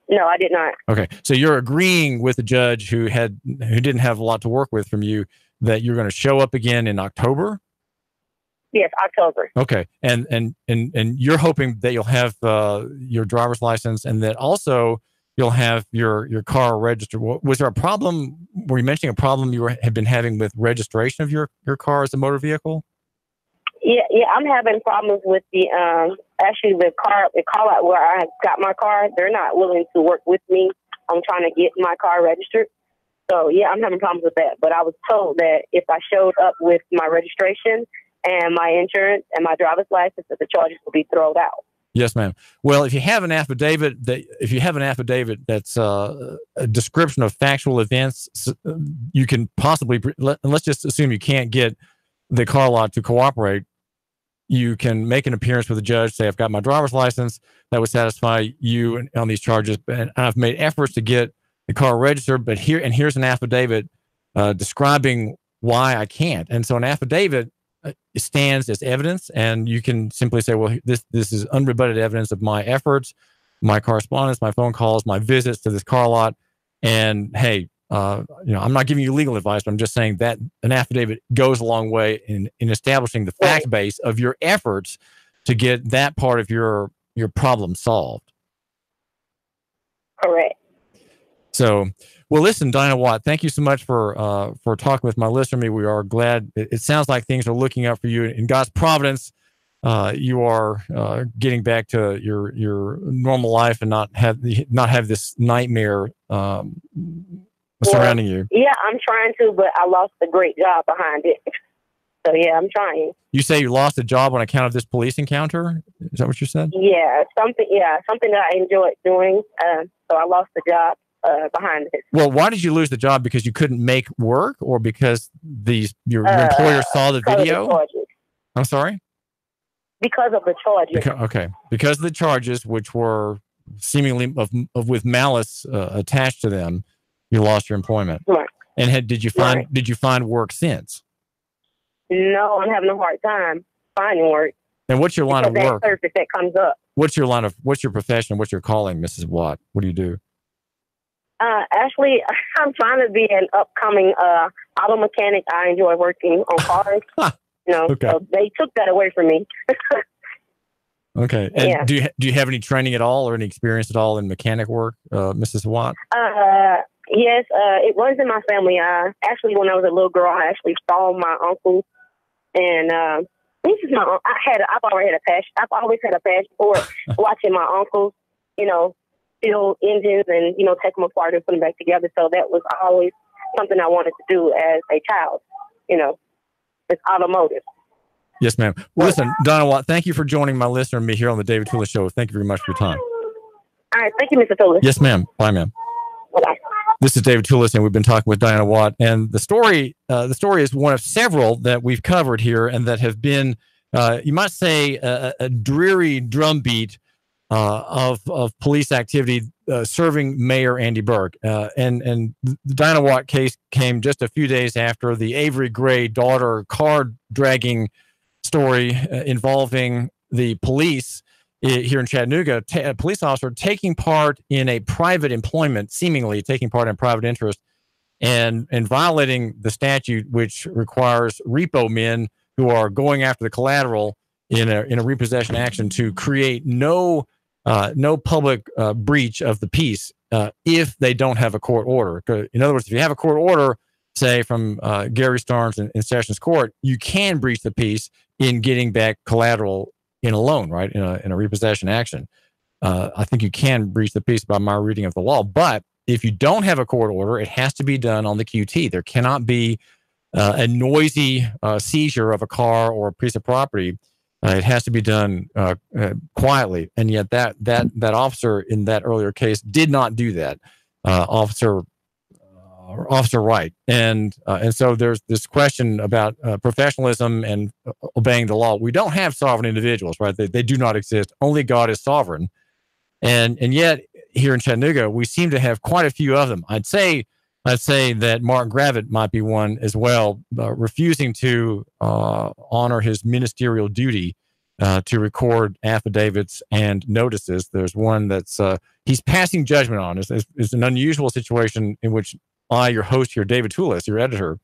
No, I did not. Okay. So you're agreeing with the judge who didn't have a lot to work with from you that you're going to show up again in October? Yes, October. Okay. And you're hoping that you'll have your driver's license, and that also you'll have your car registered. Was there a problem? Were you mentioning a problem you had been having with registration of your car as a motor vehicle? Yeah, I'm having problems with the call out where I got my car. They're not willing to work with me. I'm trying to get my car registered. So yeah, I'm having problems with that. But I was told that if I showed up with my registration and my insurance and my driver's license, that the charges will be thrown out. Yes, ma'am. Well, if you have an affidavit that's a description of factual events, you can possibly, let's just assume you can't get the car lot to cooperate. You can make an appearance with the judge, say, I've got my driver's license that would satisfy you on these charges, and I've made efforts to get the car registered, but here's an affidavit describing why I can't. And so an affidavit stands as evidence, and you can simply say, well, this is unrebutted evidence of my efforts, my correspondence, my phone calls, my visits to this car lot. And hey, I'm not giving you legal advice, but I'm just saying that an affidavit goes a long way in establishing the fact base of your efforts to get that part of your problem solved. Correct. So, well, listen, Dinah Watt, thank you so much for talking with my listener. We are glad. It sounds like things are looking up for you in God's providence. You are getting back to your normal life and not have this nightmare surrounding you. Yeah, I'm trying to, but I lost a great job behind it. So yeah, I'm trying. You say you lost a job on account of this police encounter? Is that what you said? Yeah, something that I enjoyed doing. So I lost the job behind it. Well, why did you lose the job? Because you couldn't make work, or because your employer saw the video? I'm sorry? Because of the charges. Because of the charges, which were seemingly with malice attached to them, you lost your employment. Right. And did you find work since? No, I'm having a hard time finding work. And what's your line of work? That surface that comes up. What's your profession? What's your calling, Mrs. Watt? What do you do? Actually, I'm trying to be an upcoming auto mechanic. I enjoy working on cars. Okay. So they took that away from me. Okay. And do you have any training at all or any experience at all in mechanic work, Mrs. Watt? Yes, it runs in my family. Actually, when I was a little girl, I actually saw my uncle, and this is my. I've always had a passion for watching my uncles, build engines and take them apart and put them back together. So that was always something I wanted to do as a child. It's automotive. Yes, ma'am. Well, listen, Donna Watt, thank you for joining my listener and me here on the David Tulis Show. Thank you very much for your time. All right. Thank you, Mr. Tulis. Yes, ma'am. Bye, ma'am. Bye. This is David Tulis, and we've been talking with Diana Watt. And the story is one of several that we've covered here, and that have been, you might say, a dreary drumbeat of police activity serving Mayor Andy Burke. And the Diana Watt case came just a few days after the Avery Gray daughter car dragging story involving the police here in Chattanooga, a police officer taking part in a private employment, seemingly taking part in private interest, and violating the statute, which requires repo men who are going after the collateral in a repossession action to create no public breach of the peace if they don't have a court order. In other words, if you have a court order, say from Gary Starnes in Sessions Court, you can breach the peace in getting back collateral in a loan, right? In a repossession action. I think you can breach the peace by my reading of the law. But if you don't have a court order, it has to be done on the QT. There cannot be a noisy seizure of a car or a piece of property. It has to be done quietly. And yet that officer in that earlier case did not do that. Officer Wright. And so there's this question about professionalism and obeying the law. We don't have sovereign individuals, right? They do not exist. Only God is sovereign. And yet here in Chattanooga, we seem to have quite a few of them. I'd say that Mark Gravitt might be one as well, refusing to honor his ministerial duty to record affidavits and notices. There's one that's he's passing judgment on. It's an unusual situation in which I, your host here, David Tulis, your editor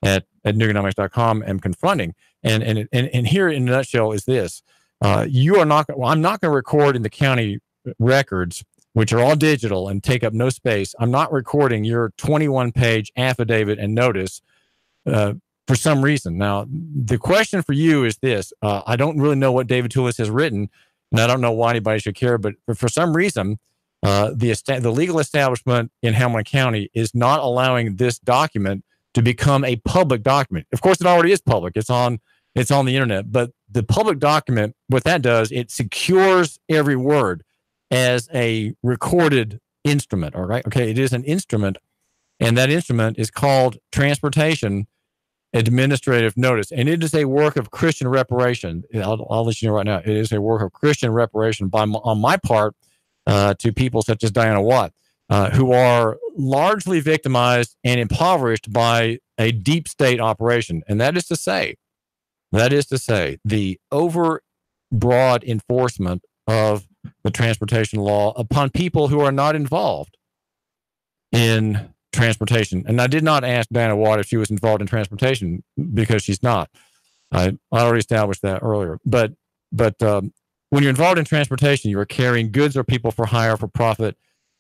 at Nuganomics.com, am confronting. And here in a nutshell is this. I'm not going to record in the county records, which are all digital and take up no space. I'm not recording your 21-page affidavit and notice for some reason. Now, the question for you is this. I don't really know what David Tulis has written, and I don't know why anybody should care, but for some reason, the legal establishment in Hamilton County is not allowing this document to become a public document. Of course, it already is public. It's on the internet. But the public document, what that does, it secures every word as a recorded instrument. All right. Okay. It is an instrument, and that instrument is called Transportation Administrative Notice, and it is a work of Christian reparation. I'll let you know right now. It is a work of Christian reparation on my part. To people such as Diana Watt, who are largely victimized and impoverished by a deep state operation. And that is to say That is to say, the overbroad enforcement of the transportation law upon people who are not involved in transportation. And I did not ask Diana Watt if she was involved in transportation because she's not. I already established that earlier. But when you're involved in transportation, you are carrying goods or people for hire for profit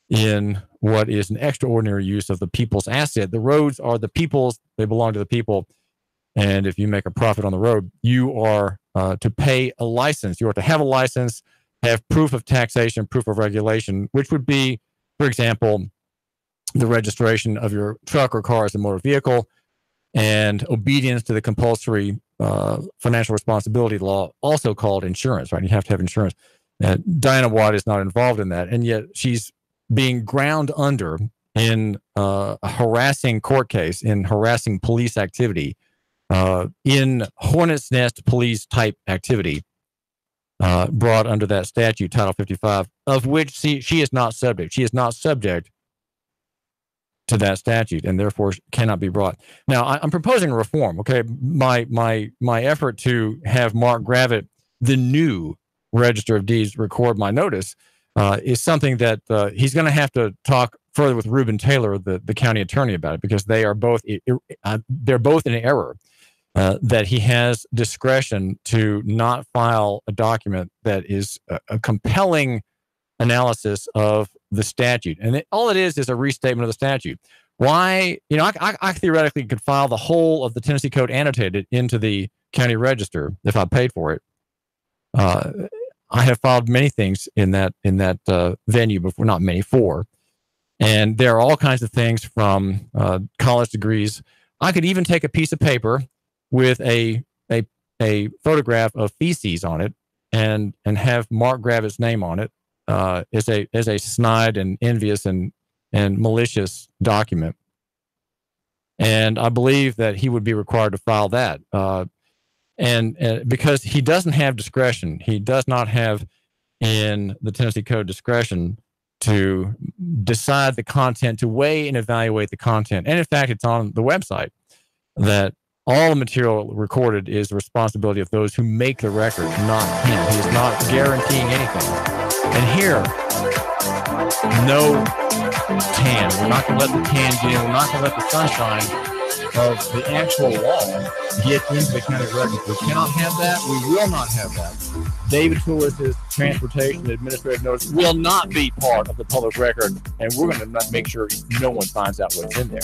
in what is an extraordinary use of the people's asset. The roads are the people's, they belong to the people. And if you make a profit on the road, you are to pay a license. You are to have a license, have proof of taxation, proof of regulation, which would be, for example, the registration of your truck or car as a motor vehicle, and obedience to the compulsory financial responsibility law, also called insurance, right? You have to have insurance. Diana Watt is not involved in that, and yet she's being ground under in a harassing court case, in harassing police activity, in hornet's nest police type activity, brought under that statute, Title 55, of which she is not subject. She is not subject to that statute, and therefore cannot be brought. Now, I'm proposing a reform. Okay, my effort to have Mark Gravitt, the new Register of Deeds, record my notice is something that he's going to have to talk further with Reuben Taylor, the county attorney, about it, because they are both they're both in error. That he has discretion to not file a document that is a compelling analysis of the statute. And all it is a restatement of the statute. Why, I theoretically could file the whole of the Tennessee Code annotated into the county register if I paid for it. I have filed many things in that venue before, not many, 4. And there are all kinds of things from college degrees. I could even take a piece of paper with a photograph of feces on it and have Mark Gravitt's name on it as a snide and envious and malicious document. And I believe that he would be required to file that. And because he doesn't have discretion, he does not have in the Tennessee Code discretion to decide the content, to weigh and evaluate the content. And in fact, it's on the website that all the material recorded is the responsibility of those who make the record, not him. He is not guaranteeing anything. And here, no tan. We're not going to let the tan get in. We're not going to let the sunshine of the actual law get into the county record. We cannot have that. We will not have that. David Tulis' transportation administrative notice will not be part of the public record, and we're going to make sure no one finds out what's in there.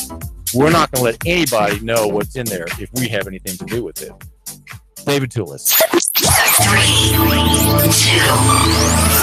We're not going to let anybody know what's in there if we have anything to do with it. David Tulis. 3, 2,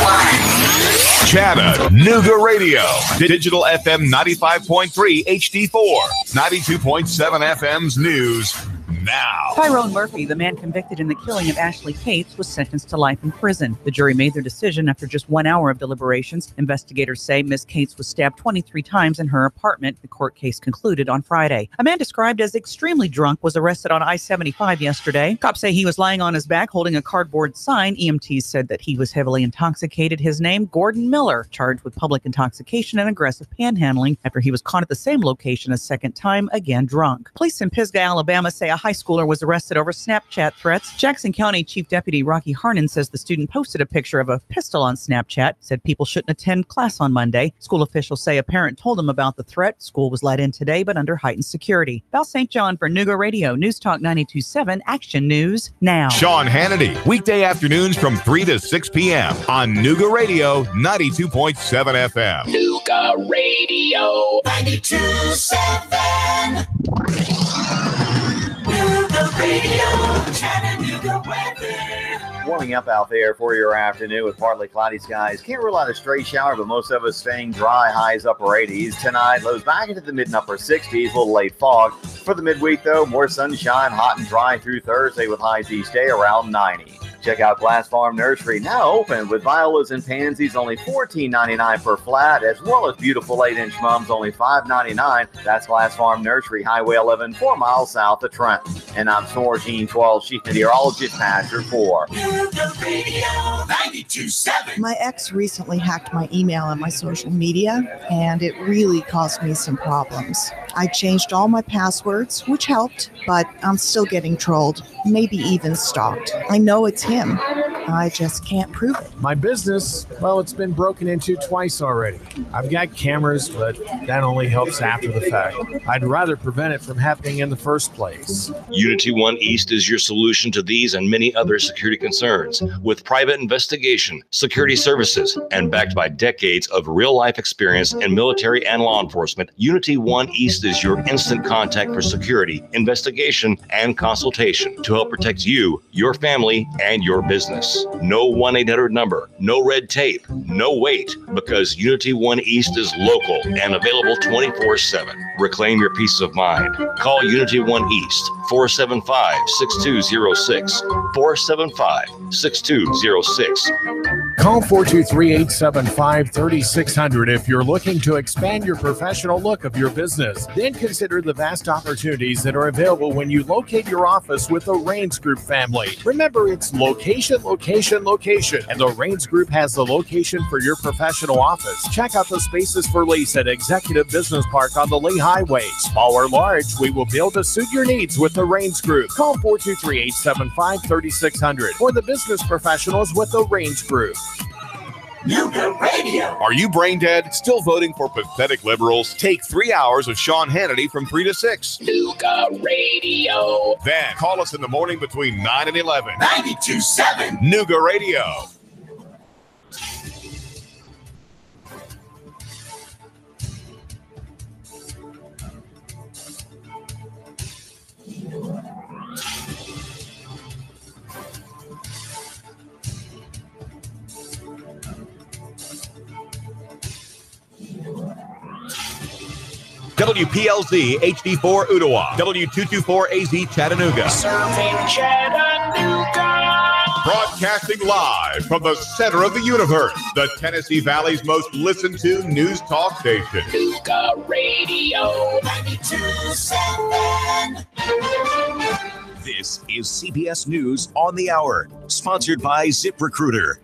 1. Chattanooga Radio. Digital FM 95.3 HD4. 92.7 FM's news now. Tyrone Murphy, the man convicted in the killing of Ashley Cates, was sentenced to life in prison. The jury made their decision after just 1 hour of deliberations. Investigators say Ms. Cates was stabbed 23 times in her apartment. The court case concluded on Friday. A man described as extremely drunk was arrested on I-75 yesterday. Cops say he was lying on his back holding a cardboard sign. EMTs said that he was heavily intoxicated. His name, Gordon Miller, charged with public intoxication and aggressive panhandling after he was caught at the same location a second time, again drunk. Police in Pisgah, Alabama say a high schooler was arrested over Snapchat threats. Jackson County Chief Deputy Rocky Harnan says the student posted a picture of a pistol on Snapchat, said people shouldn't attend class on Monday. School officials say a parent told him about the threat. School was let in today, but under heightened security. Val St. John for Nuga Radio, News Talk 92.7, Action News now. Sean Hannity, weekday afternoons from 3 to 6 p.m. on Nuga Radio 92.7 FM. Nuga Radio 92.7. Nuga Radio, Chattanooga weather. Warming up out there for your afternoon with partly cloudy skies. Can't rule out a stray shower, but most of us staying dry. Highs upper 80s. Tonight, lows back into the mid and upper 60s. A little late fog. For the midweek, though, more sunshine, hot and dry through Thursday with highs each day around 90. Check out Glass Farm Nursery, now open with violas and pansies, only $14.99 per flat, as well as beautiful 8-inch mums, only $5.99. That's Glass Farm Nursery, Highway 11, 4 miles south of Trenton. And I'm Sorgene 12, Chief Meteorologist, Pastor 4. Nuga Radio 92.7. 92.7. My ex recently hacked my email and my social media, and it really caused me some problems. I changed all my passwords, which helped, but I'm still getting trolled, maybe even stalked. I know it's him. I just can't prove it. My business, well, it's been broken into twice already. I've got cameras, but that only helps after the fact. I'd rather prevent it from happening in the first place. Unity One East is your solution to these and many other security concerns. With private investigation, security services, and backed by decades of real-life experience in military and law enforcement, Unity One East is your instant contact for security, investigation, and consultation to help protect you, your family, and your business. No 1-800 number, no red tape, no wait, because Unity One East is local and available 24/7. Reclaim your peace of mind. Call Unity One East, 475-6206, 475-6206. Call 423-875-3600 if you're looking to expand your professional look of your business. Then consider the vast opportunities that are available when you locate your office with the Raines Group family. Remember, it's location, location, location. And the Raines Group has the location for your professional office. Check out the spaces for lease at Executive Business Park on the Lee Highway. Small or large, we will build to suit your needs with the Raines Group. Call 423-875-3600 for the business professionals with the Raines Group. Nuga Radio. Are you brain dead? Still voting for pathetic liberals? Take 3 hours of Sean Hannity from 3 to 6. Nuga Radio. Then call us in the morning between 9 and 11. 92.7. Nuga Radio. WPLZ HD4 Ottawa, W224AZ Chattanooga. Serving Chattanooga. Broadcasting live from the center of the universe, the Tennessee Valley's most listened to news talk station. Nuga Radio 92.7. This is CBS News on the Hour, sponsored by ZipRecruiter.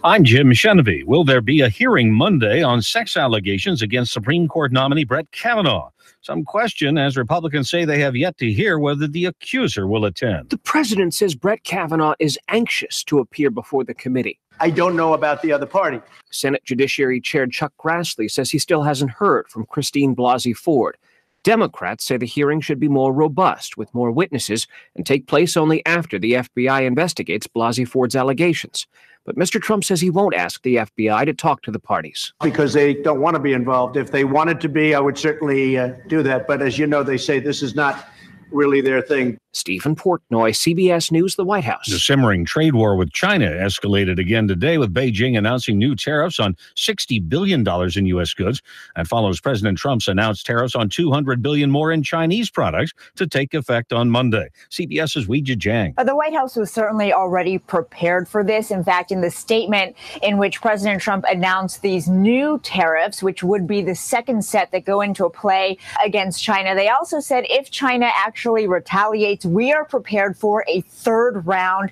I'm Jim Shenevy. Will there be a hearing Monday on sex allegations against Supreme Court nominee Brett Kavanaugh? Some question as Republicans say they have yet to hear whether the accuser will attend. The president says Brett Kavanaugh is anxious to appear before the committee. I don't know about the other party. Senate Judiciary Chair Chuck Grassley says he still hasn't heard from Christine Blasey Ford. Democrats say the hearing should be more robust, with more witnesses, and take place only after the FBI investigates Blasey Ford's allegations. But Mr. Trump says he won't ask the FBI to talk to the parties. Because they don't want to be involved. If they wanted to be, I would certainly do that. But as you know, they say this is not really their thing. Stephen Portnoy, CBS News, the White House. The simmering trade war with China escalated again today, with Beijing announcing new tariffs on $60 billion in U.S. goods. That follows President Trump's announced tariffs on $200 billion more in Chinese products to take effect on Monday. CBS's Weijia Jiang. The White House was certainly already prepared for this. In fact, in the statement in which President Trump announced these new tariffs, which would be the second set that go into play against China, they also said if China actually retaliates, we are prepared for a third round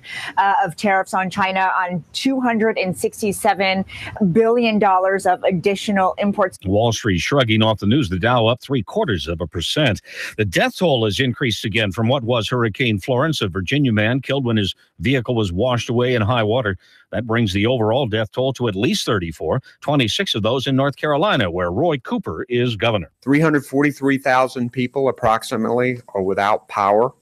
of tariffs on China on $267 billion of additional imports. Wall Street shrugging off the news. The Dow up 0.75%. The death toll has increased again from what was Hurricane Florence. A Virginia man killed when his vehicle was washed away in high water. That brings the overall death toll to at least 34, 26 of those in North Carolina, where Roy Cooper is governor. 343,000 people approximately are without power.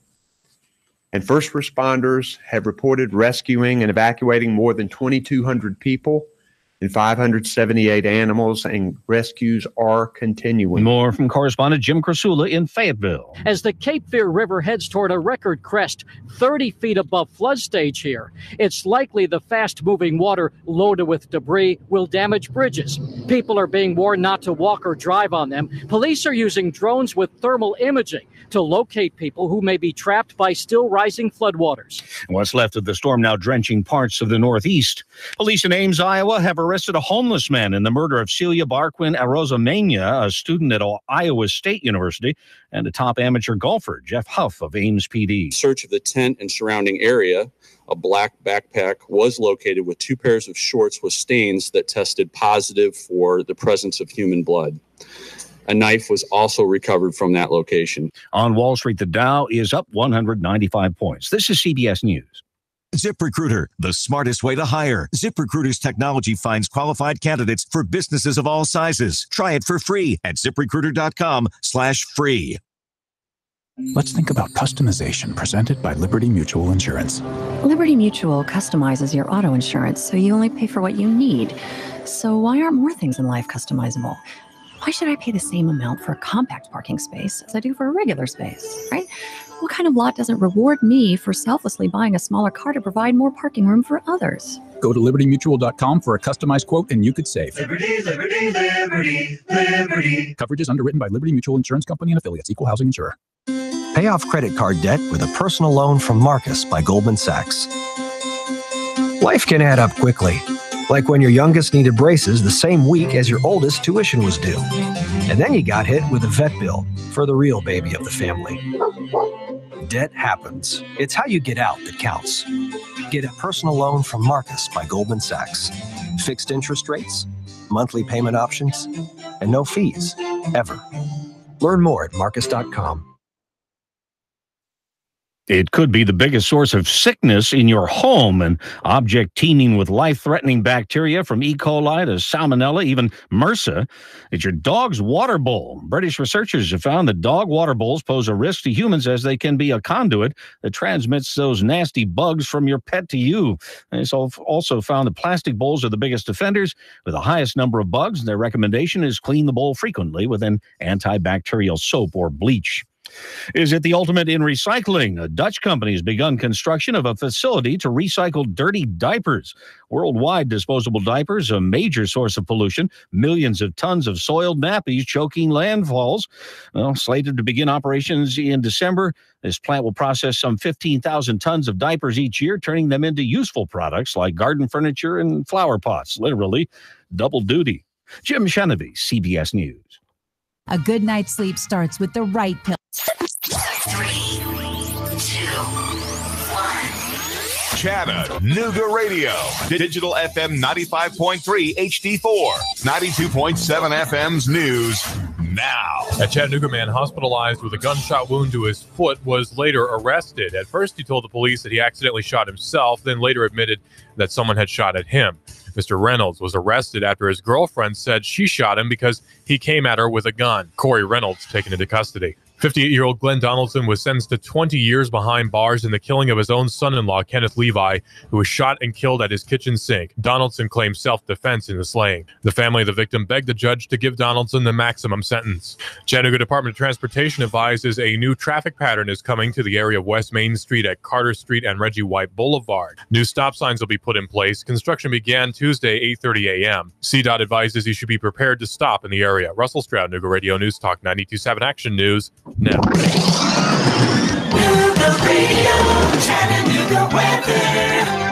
And first responders have reported rescuing and evacuating more than 2,200 people and 578 animals, and rescues are continuing. More from correspondent Jim Krasula in Fayetteville. As the Cape Fear River heads toward a record crest 30 feet above flood stage here, it's likely the fast-moving water loaded with debris will damage bridges. People are being warned not to walk or drive on them. Police are using drones with thermal imaging to locate people who may be trapped by still rising floodwaters. What's left of the storm now drenching parts of the Northeast. Police in Ames, Iowa have arrested a homeless man in the murder of Celia Barquin Arozamena, a student at Iowa State University, and a top amateur golfer, Jeff Huff of Ames PD. Search of the tent and surrounding area, a black backpack was located with 2 pairs of shorts with stains that tested positive for the presence of human blood. A knife was also recovered from that location. On Wall Street, the Dow is up 195 points. This is CBS News. ZipRecruiter, the smartest way to hire. ZipRecruiter's technology finds qualified candidates for businesses of all sizes. Try it for free at ZipRecruiter.com/free. Let's think about customization presented by Liberty Mutual Insurance. Liberty Mutual customizes your auto insurance so you only pay for what you need. So why aren't more things in life customizable? Why should I pay the same amount for a compact parking space as I do for a regular space, right? What kind of lot doesn't reward me for selflessly buying a smaller car to provide more parking room for others? Go to libertymutual.com for a customized quote and you could save. Liberty, liberty, liberty, liberty. Coverage is underwritten by Liberty Mutual Insurance Company and affiliates, equal housing insurer. Pay off credit card debt with a personal loan from Marcus by Goldman Sachs. Life can add up quickly, like when your youngest needed braces the same week as your oldest tuition was due. And then you got hit with a vet bill for the real baby of the family. Debt happens. It's how you get out that counts. Get a personal loan from Marcus by Goldman Sachs. Fixed interest rates, monthly payment options, and no fees, ever. Learn more at Marcus.com. It could be the biggest source of sickness in your home, an object teeming with life-threatening bacteria from E. coli to Salmonella, even MRSA. It's your dog's water bowl. British researchers have found that dog water bowls pose a risk to humans as they can be a conduit that transmits those nasty bugs from your pet to you. They also found that plastic bowls are the biggest offenders with the highest number of bugs. Their recommendation is clean the bowl frequently with an antibacterial soap or bleach. Is it the ultimate in recycling? A Dutch company has begun construction of a facility to recycle dirty diapers. Worldwide, disposable diapers, a major source of pollution. Millions of tons of soiled nappies choking landfalls. Well, slated to begin operations in December, this plant will process some 15,000 tons of diapers each year, turning them into useful products like garden furniture and flower pots. Literally, double duty. Jim Chenevey, CBS News. A good night's sleep starts with the right pill. 3, 2, 1. Chattanooga Radio. Digital FM 95.3 HD4. 92.7 FM's news now. A Chattanooga man hospitalized with a gunshot wound to his foot was later arrested. At first, he told the police that he accidentally shot himself, then later admitted that someone had shot at him. Mr. Reynolds was arrested after his girlfriend said she shot him because he came at her with a gun. Corey Reynolds taken into custody. 58-year-old Glenn Donaldson was sentenced to 20 years behind bars in the killing of his own son-in-law, Kenneth Levi, who was shot and killed at his kitchen sink. Donaldson claimed self-defense in the slaying. The family of the victim begged the judge to give Donaldson the maximum sentence. Chattanooga Department of Transportation advises a new traffic pattern is coming to the area of West Main Street at Carter Street and Reggie White Boulevard. New stop signs will be put in place. Construction began Tuesday, 8:30 a.m. CDOT advises you should be prepared to stop in the area. Russell Stroud, Nooga Radio News Talk 92.7 Action News. Now.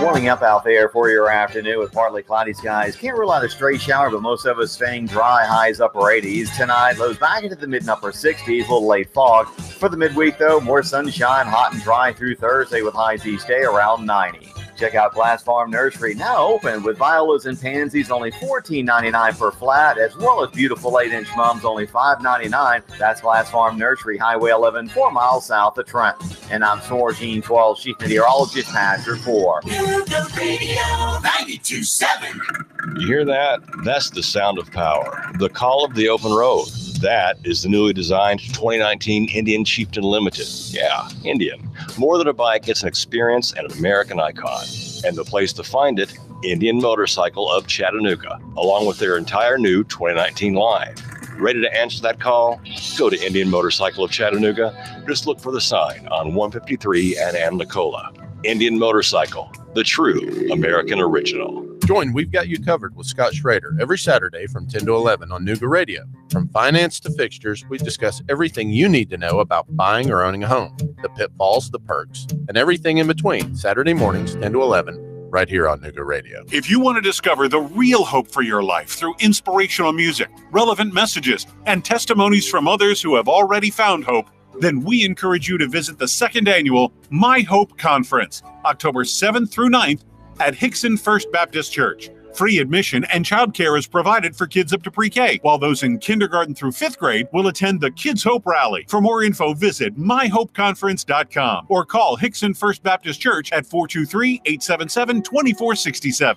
Warming up out there for your afternoon with partly cloudy skies. Can't rule out a stray shower, but most of us staying dry. Highs upper 80s. Tonight, lows back into the mid and upper 60s. A little late fog. For the midweek, though, more sunshine, hot and dry through Thursday with highs each day around 90. Check out Glass Farm Nursery, now open with violas and pansies, only $14.99 per flat, as well as beautiful 8-inch mums, only $5.99. That's Glass Farm Nursery, Highway 11, 4 miles south of Trenton. And I'm Sorgene 12, Chief Meteorologist, Pastor 4. Nooga Radio 92.7. You hear that? That's the sound of power. The call of the open road. That is the newly designed 2019 Indian Chieftain Limited. Yeah, Indian. More than a bike, it's an experience and an American icon. And the place to find it, Indian Motorcycle of Chattanooga, along with their entire new 2019 line. Ready to answer that call? Go to Indian Motorcycle of Chattanooga. Just look for the sign on 153 and Nicola. Indian Motorcycle, the true American original. Join We've Got You Covered with Scott Schrader every Saturday from 10 to 11 on Nooga Radio. From finance to fixtures, we discuss everything you need to know about buying or owning a home, the pitfalls, the perks, and everything in between. Saturday mornings, 10 to 11, right here on Nuga Radio. If you want to discover the real hope for your life through inspirational music, relevant messages, and testimonies from others who have already found hope, then we encourage you to visit the second annual My Hope Conference, October 7th through 9th at Hickson First Baptist Church. Free admission and childcare is provided for kids up to pre-K, while those in kindergarten through 5th grade will attend the Kids Hope Rally. For more info, visit myhopeconference.com or call Hickson First Baptist Church at 423-877-2467.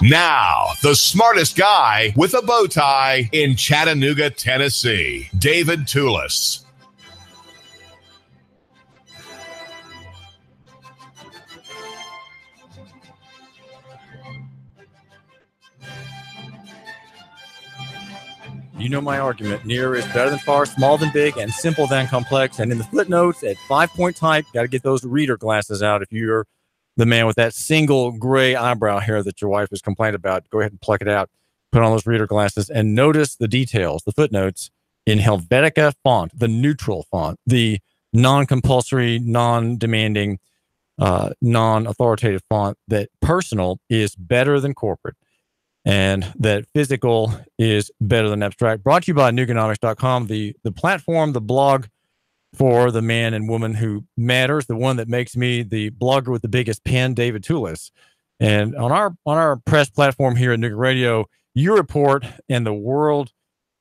Now, the smartest guy with a bow tie in Chattanooga, Tennessee, David Tulis. You know my argument. Near is better than far, small than big, and simple than complex. And in the footnotes at 5-point type, got to get those reader glasses out. If you're the man with that single gray eyebrow hair that your wife has complained about, go ahead and pluck it out. Put on those reader glasses and notice the details, the footnotes in Helvetica font, the neutral font, the non-compulsory, non-demanding, non-authoritative font. That personal is better than corporate, and that physical is better than abstract. Brought to you by Nuganomics.com, the platform, the blog for the man and woman who matters, the one that makes me the blogger with the biggest pen, David Tulis. And on our press platform here at Nuga Radio, you report and the world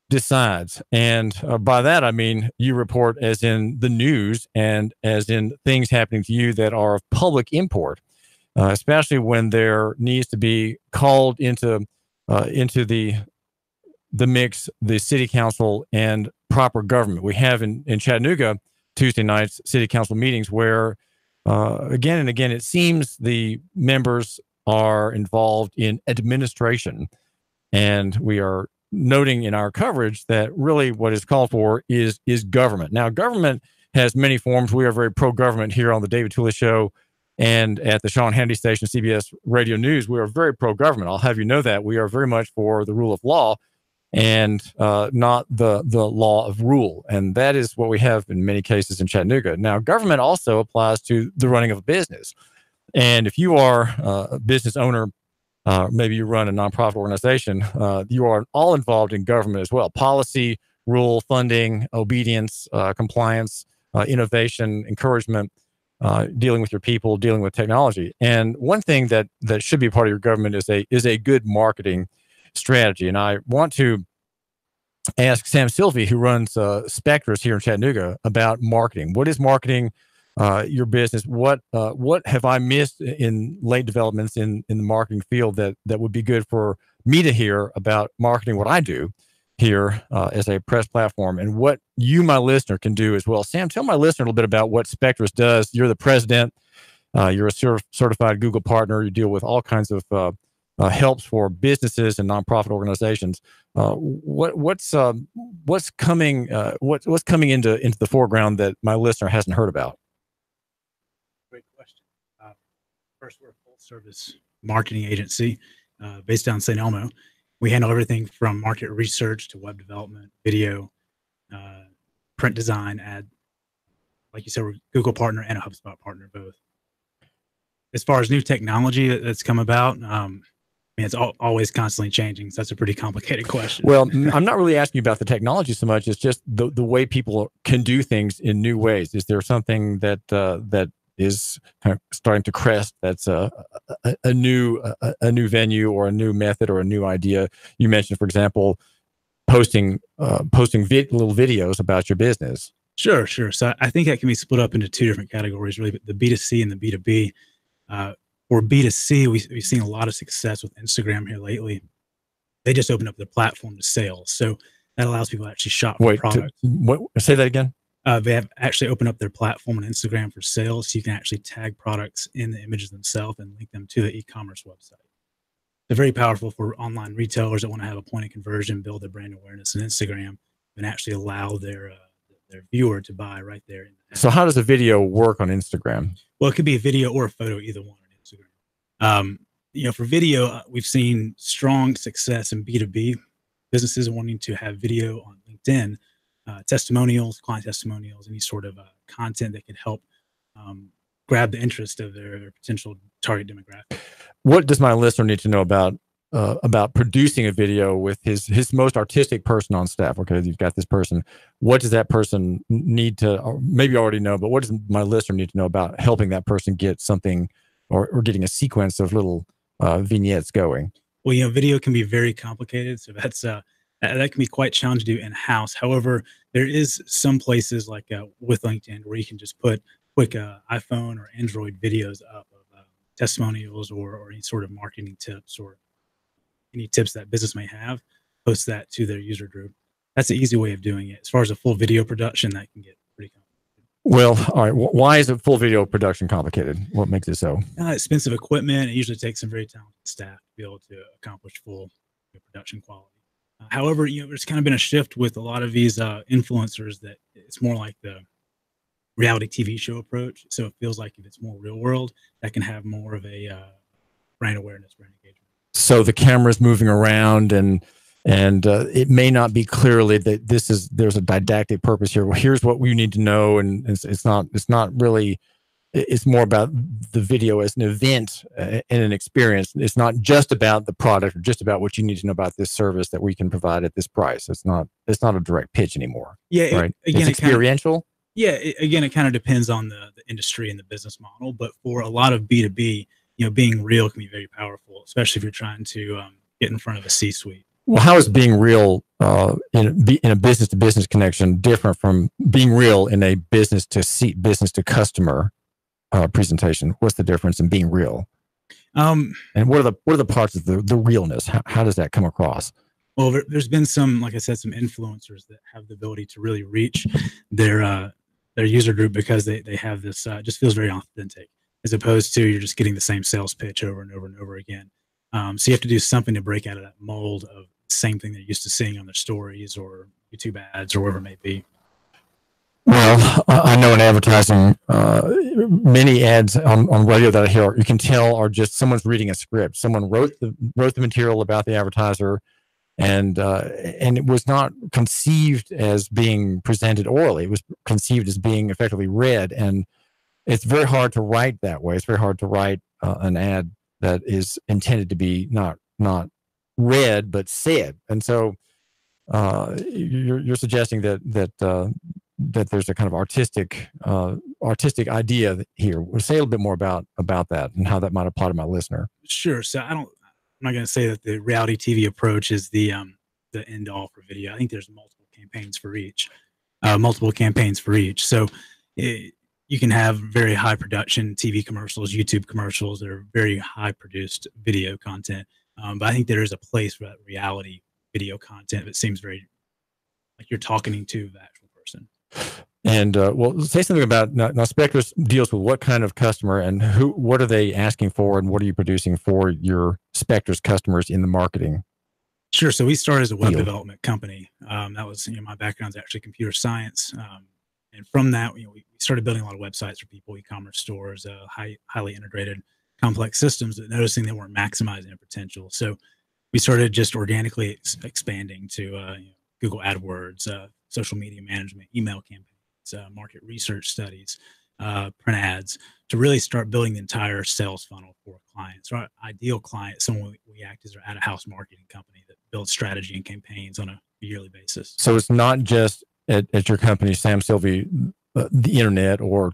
decides. And by that, I mean you report as in the news and as in things happening to you that are of public import. Especially when there needs to be called into the mix, the city council and proper government. We have in Chattanooga Tuesday nights city council meetings where again and again it seems the members are involved in administration, and we are noting in our coverage that really what is called for is government. Now, government has many forms. We are very pro-government here on the David Tulis Show. And at the Sean Hannity station, CBS Radio News, we are very pro-government. I'll have you know that. We are very much for the rule of law and not the law of rule. And that is what we have in many cases in Chattanooga. Now, government also applies to the running of a business. And if you are a business owner, maybe you run a nonprofit organization, you are all involved in government as well. Policy, rule, funding, obedience, compliance, innovation, encouragement. Dealing with your people, dealing with technology. And one thing that should be part of your government is a good marketing strategy. And I want to ask Sam Silvey, who runs Spectris here in Chattanooga, about marketing. What is marketing your business? What have I missed in late developments in the marketing field that would be good for me to hear about marketing what I do here as a press platform, and what you, my listener, can do as well. Sam, tell my listener a little bit about what Spectris does. You're the president. You're a certified Google partner. You deal with all kinds of helps for businesses and nonprofit organizations. What's coming into the foreground that my listener hasn't heard about? Great question. First, we're a full-service marketing agency based down in St. Elmo. We handle everything from market research to web development, video, print design, ad. Like you said, we're a Google partner and a HubSpot partner, both. As far as new technology that's come about, it's always constantly changing. So that's a pretty complicated question. Well, I'm not really asking you about the technology so much. It's just the way people can do things in new ways. Is there something that is kind of starting to crest that's a new venue or a new method or a new idea? You mentioned, for example, posting little videos about your business. Sure. So I think that can be split up into two different categories, really, the B2C and the B2B. For B2C, we've seen a lot of success with Instagram here lately. They just opened up their platform to sales. So that allows people to actually shop for products. Say that again? They have actually opened up their platform on Instagram for sales. So you can actually tag products in the images themselves and link them to the e-commerce website. They're very powerful for online retailers that want to have a point of conversion, build their brand awareness on Instagram, and actually allow their viewer to buy right there. So how does a video work on Instagram? Well, it could be a video or a photo, either one on Instagram. For video, we've seen strong success in B2B businesses wanting to have video on LinkedIn. Testimonials, client testimonials, any sort of content that could help grab the interest of their potential target demographic. What does my listener need to know about producing a video with his most artistic person on staff? Okay, you've got this person. What does that person need to, or maybe you already know, but what does my listener need to know about helping that person get something or getting a sequence of little vignettes going? Well, video can be very complicated, so that can be quite challenging to do in-house. However, there is some places like with LinkedIn where you can just put quick iPhone or Android videos up of testimonials or any sort of marketing tips or any tips that business may have, post that to their user group. That's an easy way of doing it. As far as a full video production, that can get pretty complicated. Well, all right. Why is a full video production complicated? What makes it so? Expensive equipment. It usually takes some very talented staff to be able to accomplish full production quality. However, there's kind of been a shift with a lot of these influencers that it's more like the reality TV show approach. So it feels like if it's more real world, that can have more of a brand awareness, brand engagement. So the camera's moving around and it may not be clearly that there's a didactic purpose here. Well, here's what we need to know. And it's not really, it's more about the video as an event and an experience. It's not just about the product or just about what you need to know about this service that we can provide at this price. It's not a direct pitch anymore. Yeah. Right. It's experiential. It kind of depends on the industry and the business model, but for a lot of B2B, being real can be very powerful, especially if you're trying to get in front of a C-suite. Well, how is being real in a business-to-business connection different from being real in a business-to-customer presentation? What's the difference in being real? And what are the parts of the realness? How does that come across? Well, there's been some, like I said, some influencers that have the ability to really reach their user group because they have this. Just feels very authentic, as opposed to you're just getting the same sales pitch over and over and over again. So you have to do something to break out of that mold of the same thing they're used to seeing on their stories or YouTube ads or wherever it may be. Well, I know in advertising, many ads on radio that I hear, you can tell are just someone's reading a script. Someone wrote the material about the advertiser, and it was not conceived as being presented orally. It was conceived as being effectively read, and it's very hard to write that way. It's very hard to write an ad that is intended to be not read but said. And so you're suggesting that there's a kind of artistic idea here. We'll say a little bit more about that and how that might apply to my listener. Sure. So I'm not going to say that the reality TV approach is the end all for video. I think there's multiple campaigns for each. So you can have very high production TV commercials, YouTube commercials that are very high produced video content. But I think there is a place for that reality video content that seems very like you're talking to the actual person. And say something about now Spectris deals with what kind of customer and what are they asking for and what are you producing for your Spectris customers in the marketing? Sure. So we started as a web development company. That was, my background is actually computer science. And from that, we started building a lot of websites for people, e-commerce stores, highly integrated, complex systems, that noticing they weren't maximizing their potential. So we started just organically expanding to Google AdWords, social media management, email campaigns, market research studies, print ads, to really start building the entire sales funnel for clients. Our ideal client, someone we act as our out-of-house marketing company that builds strategy and campaigns on a yearly basis. So it's not just at your company, Sam Sylvie, the internet or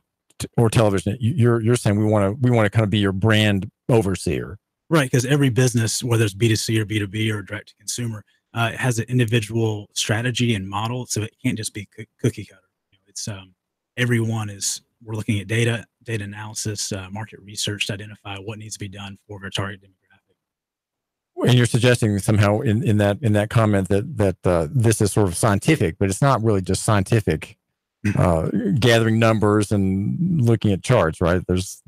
television. You're saying we want to kind of be your brand overseer, right? Because every business, whether it's B2C or B2B or direct to consumer, it has an individual strategy and model, so it can't just be cookie cutter. It's we're looking at data analysis, market research to identify what needs to be done for their target demographic. And you're suggesting somehow in that comment that this is sort of scientific, but it's not really just scientific. Gathering numbers and looking at charts, right? There's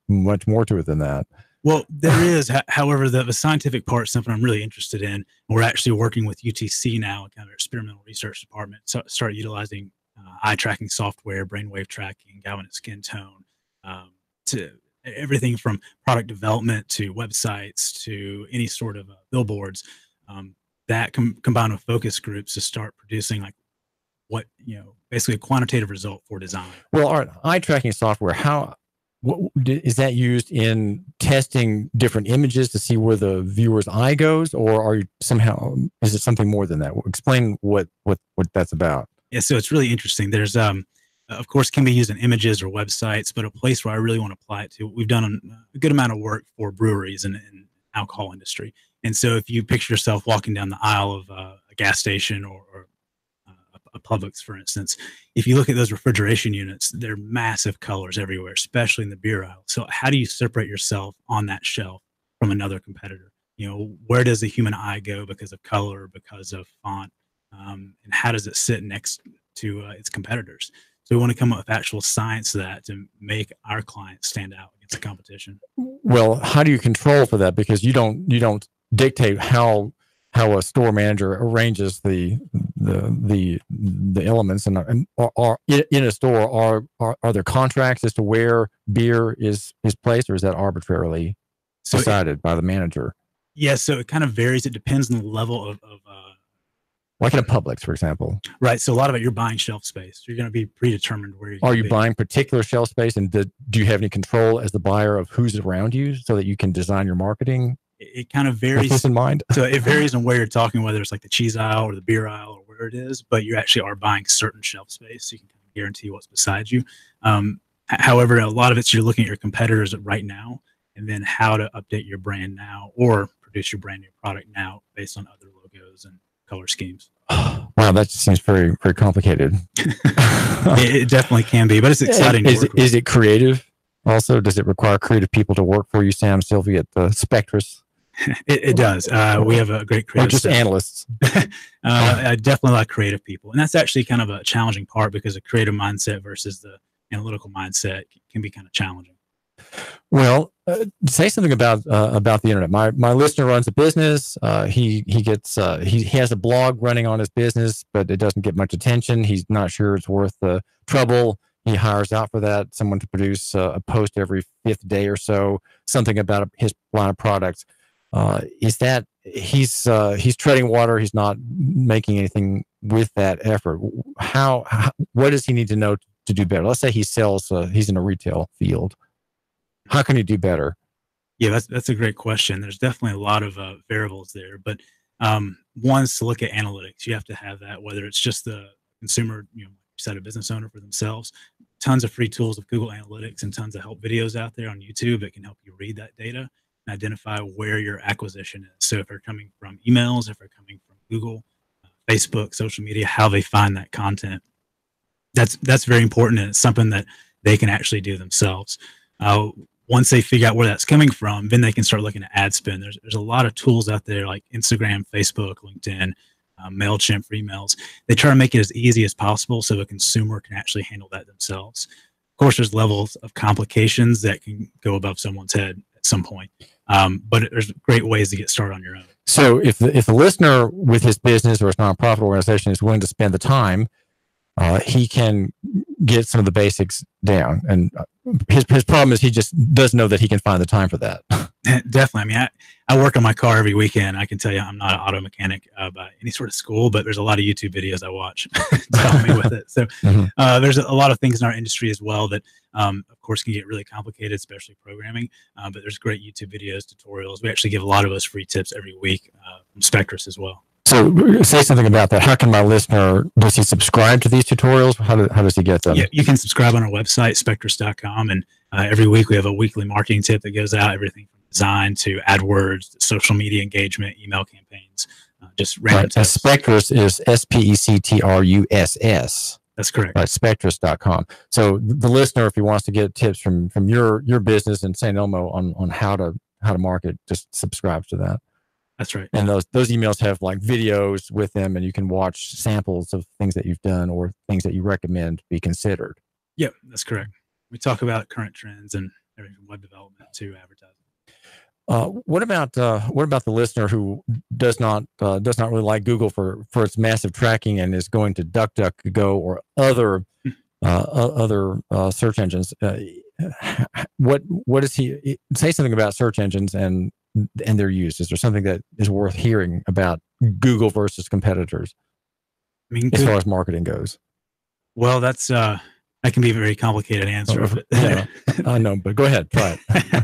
much more to it than that. Well, there is. However, the scientific part is something I'm really interested in. We're actually working with UTC now, kind of our experimental research department, so start utilizing eye tracking software, brainwave tracking, galvanic skin tone, to everything from product development to websites to any sort of billboards. That combined with focus groups to start producing basically a quantitative result for design. Well, all right, eye tracking software. How is that used in testing different images to see where the viewer's eye goes, or are you somehow, is it something more than that? Explain what that's about. Yeah, so it's really interesting. There's of course, can be used in images or websites, but a place where I really want to apply it to, we've done a good amount of work for breweries and alcohol industry. And so if you picture yourself walking down the aisle of a gas station or a Publix, for instance, if you look at those refrigeration units, they're massive colors everywhere, especially in the beer aisle. So how do you separate yourself on that shelf from another competitor? You know, where does the human eye go because of color, because of font, and how does it sit next to its competitors? So we want to come up with actual science to that to make our clients stand out against the competition. Well, how do you control for that? Because you don't dictate how a store manager arranges the elements, and are in a store are there contracts as to where beer is placed, or is that arbitrarily decided by the manager? Yes, so it kind of varies. It depends on the level of like in a Publix, for example. Right. So a lot of it, you're buying shelf space. You're going to be predetermined where you're Are you buying particular shelf space, and do you have any control as the buyer of who's around you so that you can design your marketing? It kind of varies. With this in mind? So it varies on where you're talking, whether it's like the cheese aisle or the beer aisle or where it is, but you actually are buying certain shelf space, so you can kind of guarantee what's beside you. However, a lot of it's you're looking at your competitors right now, and then how to update your brand now or produce your brand new product now based on other logos and color schemes. Wow, that just seems very, very complicated. It definitely can be, but it's exciting. Is it creative? Also, does it require creative people to work for you, Sam, Sylvie, at the Spectrus? It does. We have a great creative. Or just staff. analysts. I definitely like creative people, and that's actually kind of a challenging part because a creative mindset versus the analytical mindset can be kind of challenging. Well, say something about the internet. My listener runs a business. He has a blog running on his business, but it doesn't get much attention. He's not sure it's worth the trouble. He hires out for that someone to produce a post every 5th day or so, something about his line of products. Is that he's treading water? He's not making anything with that effort. What does he need to know to do better? Let's say he sells. He's in a retail field. How can he do better? Yeah, that's a great question. There's definitely a lot of variables there, but one is to look at analytics. You have to have that, whether it's just the consumer, a business owner for themselves. Tons of free tools of Google Analytics and tons of help videos out there on YouTube that can help you read that data and identify where your acquisition is. So if they're coming from emails, if they're coming from Google, Facebook, social media, how they find that content. That's very important, and it's something that they can actually do themselves. Once they figure out where that's coming from, then they can start looking at ad spend. There's a lot of tools out there like Instagram, Facebook, LinkedIn, MailChimp for emails. They try to make it as easy as possible so the consumer can actually handle that themselves. Of course, there's levels of complications that can go above someone's head at some point, but there's great ways to get started on your own. So if the listener with his business or his nonprofit organization is willing to spend the time, he can get some of the basics down. And his problem is he just doesn't know that he can find the time for that. Definitely. I mean, I work on my car every weekend. I can tell you I'm not an auto mechanic by any sort of school, but there's a lot of YouTube videos I watch to help me with it. So there's a lot of things in our industry as well that, of course, can get really complicated, especially programming. But there's great YouTube videos, tutorials. We actually give a lot of us free tips every week from Spectrus as well. So say something about that. How can my listener, does he subscribe to these tutorials? How does he get them? Yeah, you can subscribe on our website, spectrus.com. And every week we have a weekly marketing tip that goes out, everything from design to AdWords, to social media engagement, email campaigns, just random tips. Spectrus is SPECTRUSS. That's correct. Right, spectrus.com. So the listener, if he wants to get tips from your business in St. Elmo on how to market, just subscribe to that. That's right. And those emails have like videos with them, and you can watch samples of things that you've done or things that you recommend be considered. Yep, that's correct. We talk about current trends and everything from web development to advertising. What about the listener who does not really like Google for its massive tracking and is going to DuckDuckGo or other search engines? What does he say something about search engines and their use? Is there something that is worth hearing about Google versus competitors? I mean, as far as marketing goes? Well, that's That can be a very complicated answer. Yeah, I know, but go ahead, try it.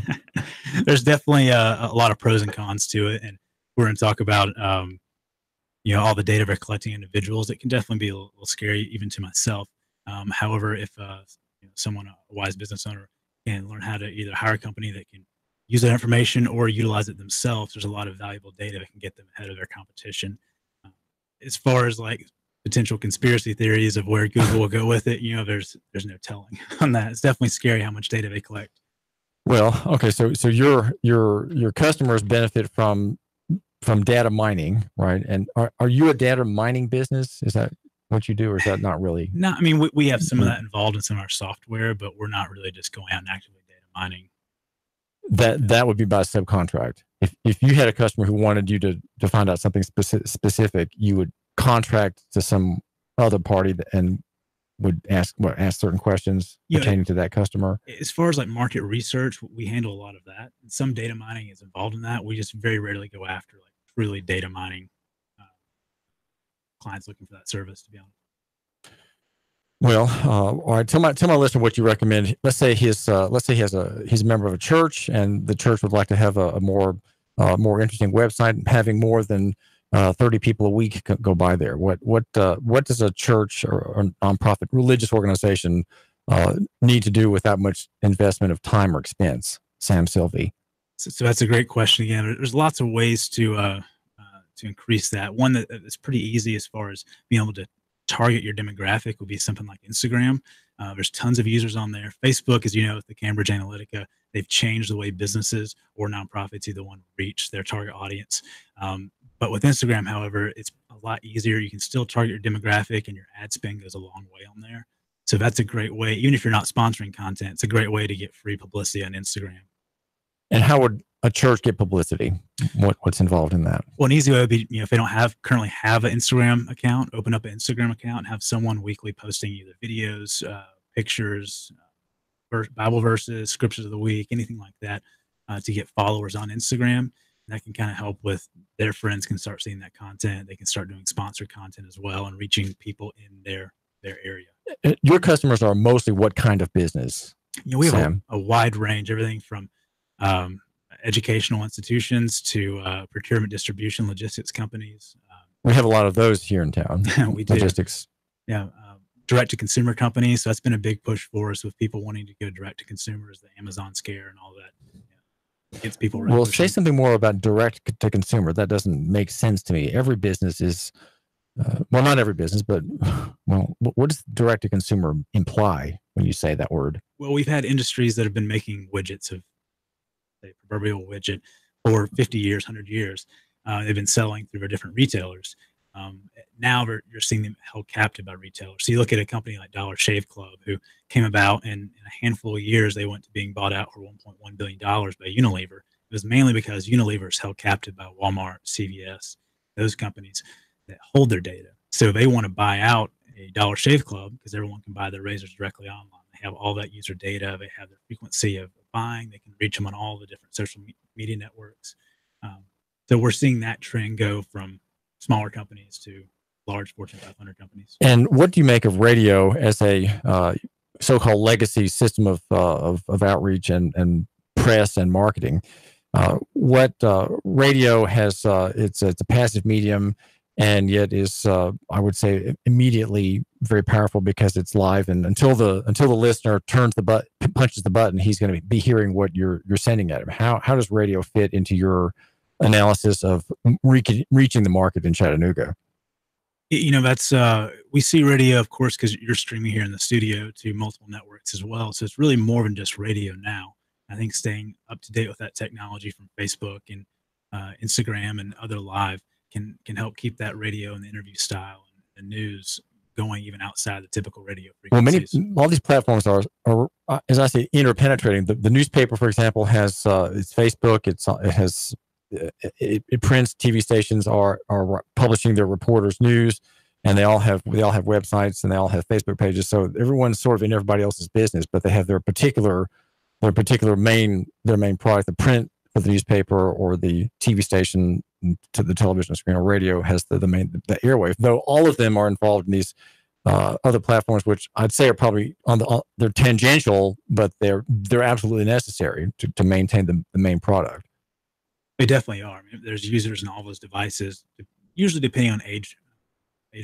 There's definitely a lot of pros and cons to it, and we're going to talk about all the data we're collecting individuals. It can definitely be a little scary, even to myself. However, if someone, a wise business owner, can learn how to either hire a company that can use that information or utilize it themselves, there's a lot of valuable data that can get them ahead of their competition. As far as like potential conspiracy theories of where Google will go with it, there's no telling on that. It's definitely scary how much data they collect. Well, okay, so your customers benefit from data mining, right? And are you a data mining business? Is that what you do, or is that not really? No, I mean we have some of that involved in some of our software, but we're not really just going out and actively data mining. That would be by subcontract. If you had a customer who wanted you to find out something specific, you would contract to some other party and would ask certain questions pertaining to that customer. As far as like market research, we handle a lot of that. Some data mining is involved in that. We just very rarely go after like really data mining clients looking for that service, to be honest. Well, all right. Tell my listener what you recommend. Let's say he's a member of a church, and the church would like to have a more interesting website, having more than 30 people a week go by there. What does a church or nonprofit religious organization need to do with that much investment of time or expense? Sam Sylvie. So that's a great question. Again, there's lots of ways to increase that. One that is pretty easy as far as being able to target your demographic would be something like Instagram. There's tons of users on there. Facebook, as you know, with the Cambridge Analytica, they've changed the way businesses or nonprofits either want to reach their target audience. But with Instagram, however, it's a lot easier. You can still target your demographic, and your ad spend goes a long way on there. So that's a great way. Even if you're not sponsoring content, it's a great way to get free publicity on Instagram. And how would a church get publicity? What's involved in that? Well, an easy way would be, if they don't currently have an Instagram account, open up an Instagram account and have someone weekly posting either videos, pictures, Bible verses, scriptures of the week, anything like that, to get followers on Instagram. And that can kind of help with their friends can start seeing that content. They can start doing sponsored content as well and reaching people in their area. Your customers are mostly what kind of business? We have a wide range, everything from educational institutions to procurement, distribution, logistics companies. We have a lot of those here in town. We do. Logistics. Yeah. Direct to consumer companies. So that's been a big push for us with people wanting to go direct to consumers, the Amazon scare and all that. Gets people ready. Well, say something more about direct to consumer. That doesn't make sense to me. Every business is, well, not every business, but what does direct to consumer imply when you say that word? Well, we've had industries that have been making widgets of the proverbial widget for 50 years, 100 years. They've been selling through different retailers. Now you're seeing them held captive by retailers. So you look at a company like Dollar Shave Club, who came about and in a handful of years, they went to being bought out for $1.1 billion by Unilever. It was mainly because Unilever is held captive by Walmart, CVS, those companies that hold their data. So they want to buy out a Dollar Shave Club because everyone can buy their razors directly online. They have all that user data. They have the frequency of buying. They can reach them on all the different social media networks. So we're seeing that trend go from smaller companies to large Fortune 500 companies. And what do you make of radio as a so-called legacy system of outreach and press and marketing? What radio has, it's a passive medium, and yet is, I would say, immediately very powerful because it's live. And until the listener punches the button, he's going to be hearing what you're sending at him. How does radio fit into your analysis of reaching the market in Chattanooga? That's we see radio, of course, because you're streaming here in the studio to multiple networks as well. So it's really more than just radio now. I think staying up to date with that technology from Facebook and Instagram and other live can help keep that radio and the interview style and the news going even outside the typical radio frequencies. All these platforms are as I say, interpenetrating. The newspaper, for example, has it's Facebook. It prints. TV stations are publishing their reporters' news, and they all have websites and they all have Facebook pages. So everyone's sort of in everybody else's business, but they have their particular main product. The print for the newspaper or the TV station to the television screen or radio has the airwave. Though all of them are involved in these other platforms, which I'd say are probably they're tangential, but they're absolutely necessary to maintain the main product. They definitely are. I mean, there's users in all those devices, usually depending on age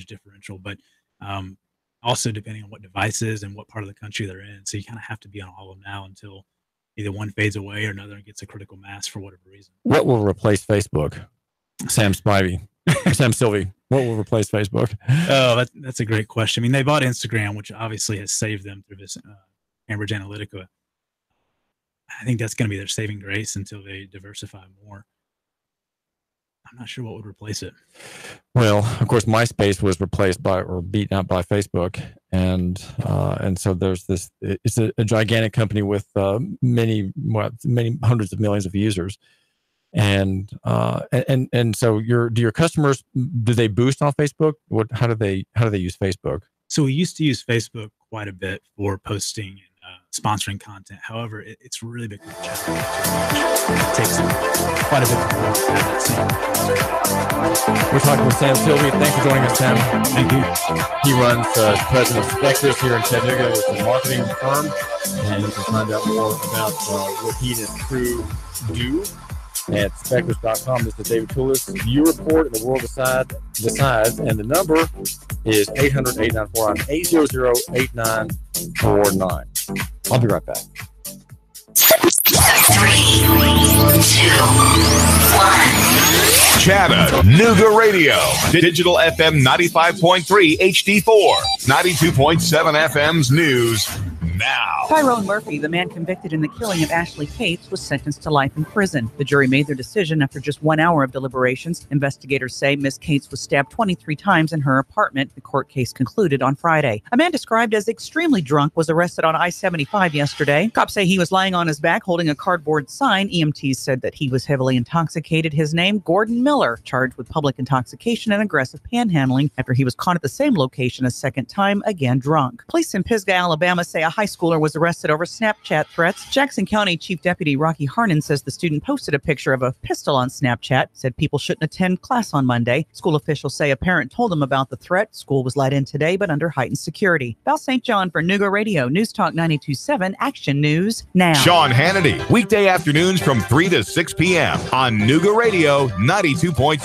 differential, but also depending on what devices and what part of the country they're in. So you kind of have to be on all of them now until either one fades away or another gets a critical mass for whatever reason. What will replace Facebook? Sam Spivey. Sam Sylvie. What will replace Facebook? Oh, that's a great question. I mean, they bought Instagram, which obviously has saved them through this Cambridge Analytica. I think that's going to be their saving grace until they diversify more. I'm not sure what would replace it. Well, of course, MySpace was replaced by or beaten out by Facebook, and so there's this. It's a gigantic company with many hundreds of millions of users, and so do your customers, do they boost on Facebook? How do they use Facebook? So we used to use Facebook quite a bit for posting and sponsoring content. However, it's really big. It takes quite a bit of work to have that. We're talking with Sam Sylvie. Thanks for joining us, Sam. Thank you. He runs president of Spectrus here in Chattanooga. It's a marketing firm, and you can find out more about what he and his crew do at spectrus.com. This is David Tulis. You report and the world decides, and the number is 800-894-8008-949. I'll be right back. 3, 2, 1. Chattanooga Radio. Digital FM 95.3 HD4. 92.7 FM's news now. Tyrone Murphy, the man convicted in the killing of Ashley Cates, was sentenced to life in prison. The jury made their decision after just 1 hour of deliberations. Investigators say Miss Cates was stabbed 23 times in her apartment. The court case concluded on Friday. A man described as extremely drunk was arrested on I-75 yesterday. Cops say he was lying on his back holding a cardboard sign. EMTs said that he was heavily intoxicated. His name, Gordon Miller, charged with public intoxication and aggressive panhandling after he was caught at the same location a second time, again drunk. Police in Pisgah, Alabama say a high schooler was arrested over Snapchat threats. Jackson County Chief Deputy Rocky Harnan says the student posted a picture of a pistol on Snapchat, said people shouldn't attend class on Monday. School officials say a parent told them about the threat. School was let in today, but under heightened security. Val St. John for Nuga Radio, News Talk 92.7, Action News now. Sean Hannity, weekday afternoons from 3 to 6 p.m. on Nuga Radio 92.7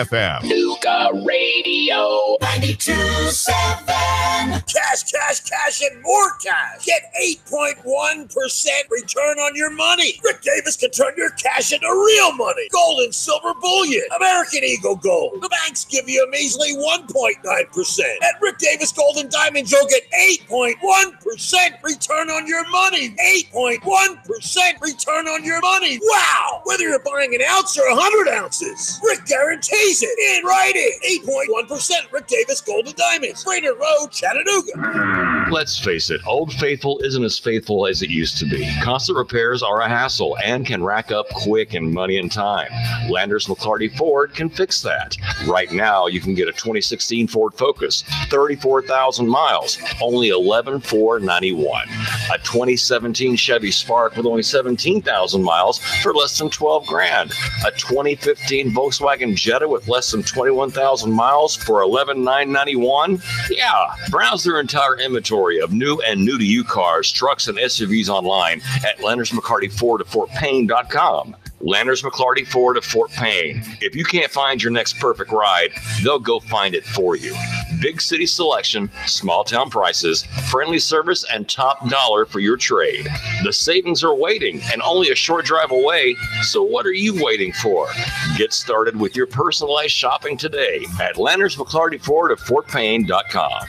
FM. Nuga Radio 92.7. Cash, cash, cash, and more cash. Get 8.1% return on your money. Rick Davis can turn your cash into real money. Gold and silver bullion. American Eagle Gold. The banks give you a measly 1.9%. At Rick Davis Gold and Diamonds, you'll get 8.1% return on your money. 8.1% return on your money. Wow! Whether you're buying an ounce or 100 ounces, Rick guarantees it in writing. 8.1% Rick Davis Gold and Diamonds. Brainerd Road, Chattanooga. Let's face it, Old Faithful isn't as faithful as it used to be. Constant repairs are a hassle and can rack up quick and money and time. Landers McClarty Ford can fix that. Right now, you can get a 2016 Ford Focus, 34,000 miles, only $11,491. A 2017 Chevy Spark with only 17,000 miles for less than $12,000. A 2015 Volkswagen Jetta with less than 21,000 miles for $11,991. Yeah, browse their entire inventory of new and new-to-you cars, trucks, and SUVs online at Landers McCarty Ford of FortPayne.com. Landers McClarty Ford of Fort Payne. If you can't find your next perfect ride, they'll go find it for you. Big city selection, small town prices, friendly service, and top dollar for your trade. The savings are waiting and only a short drive away, so what are you waiting for? Get started with your personalized shopping today at Landers McClarty Ford of FortPayne.com.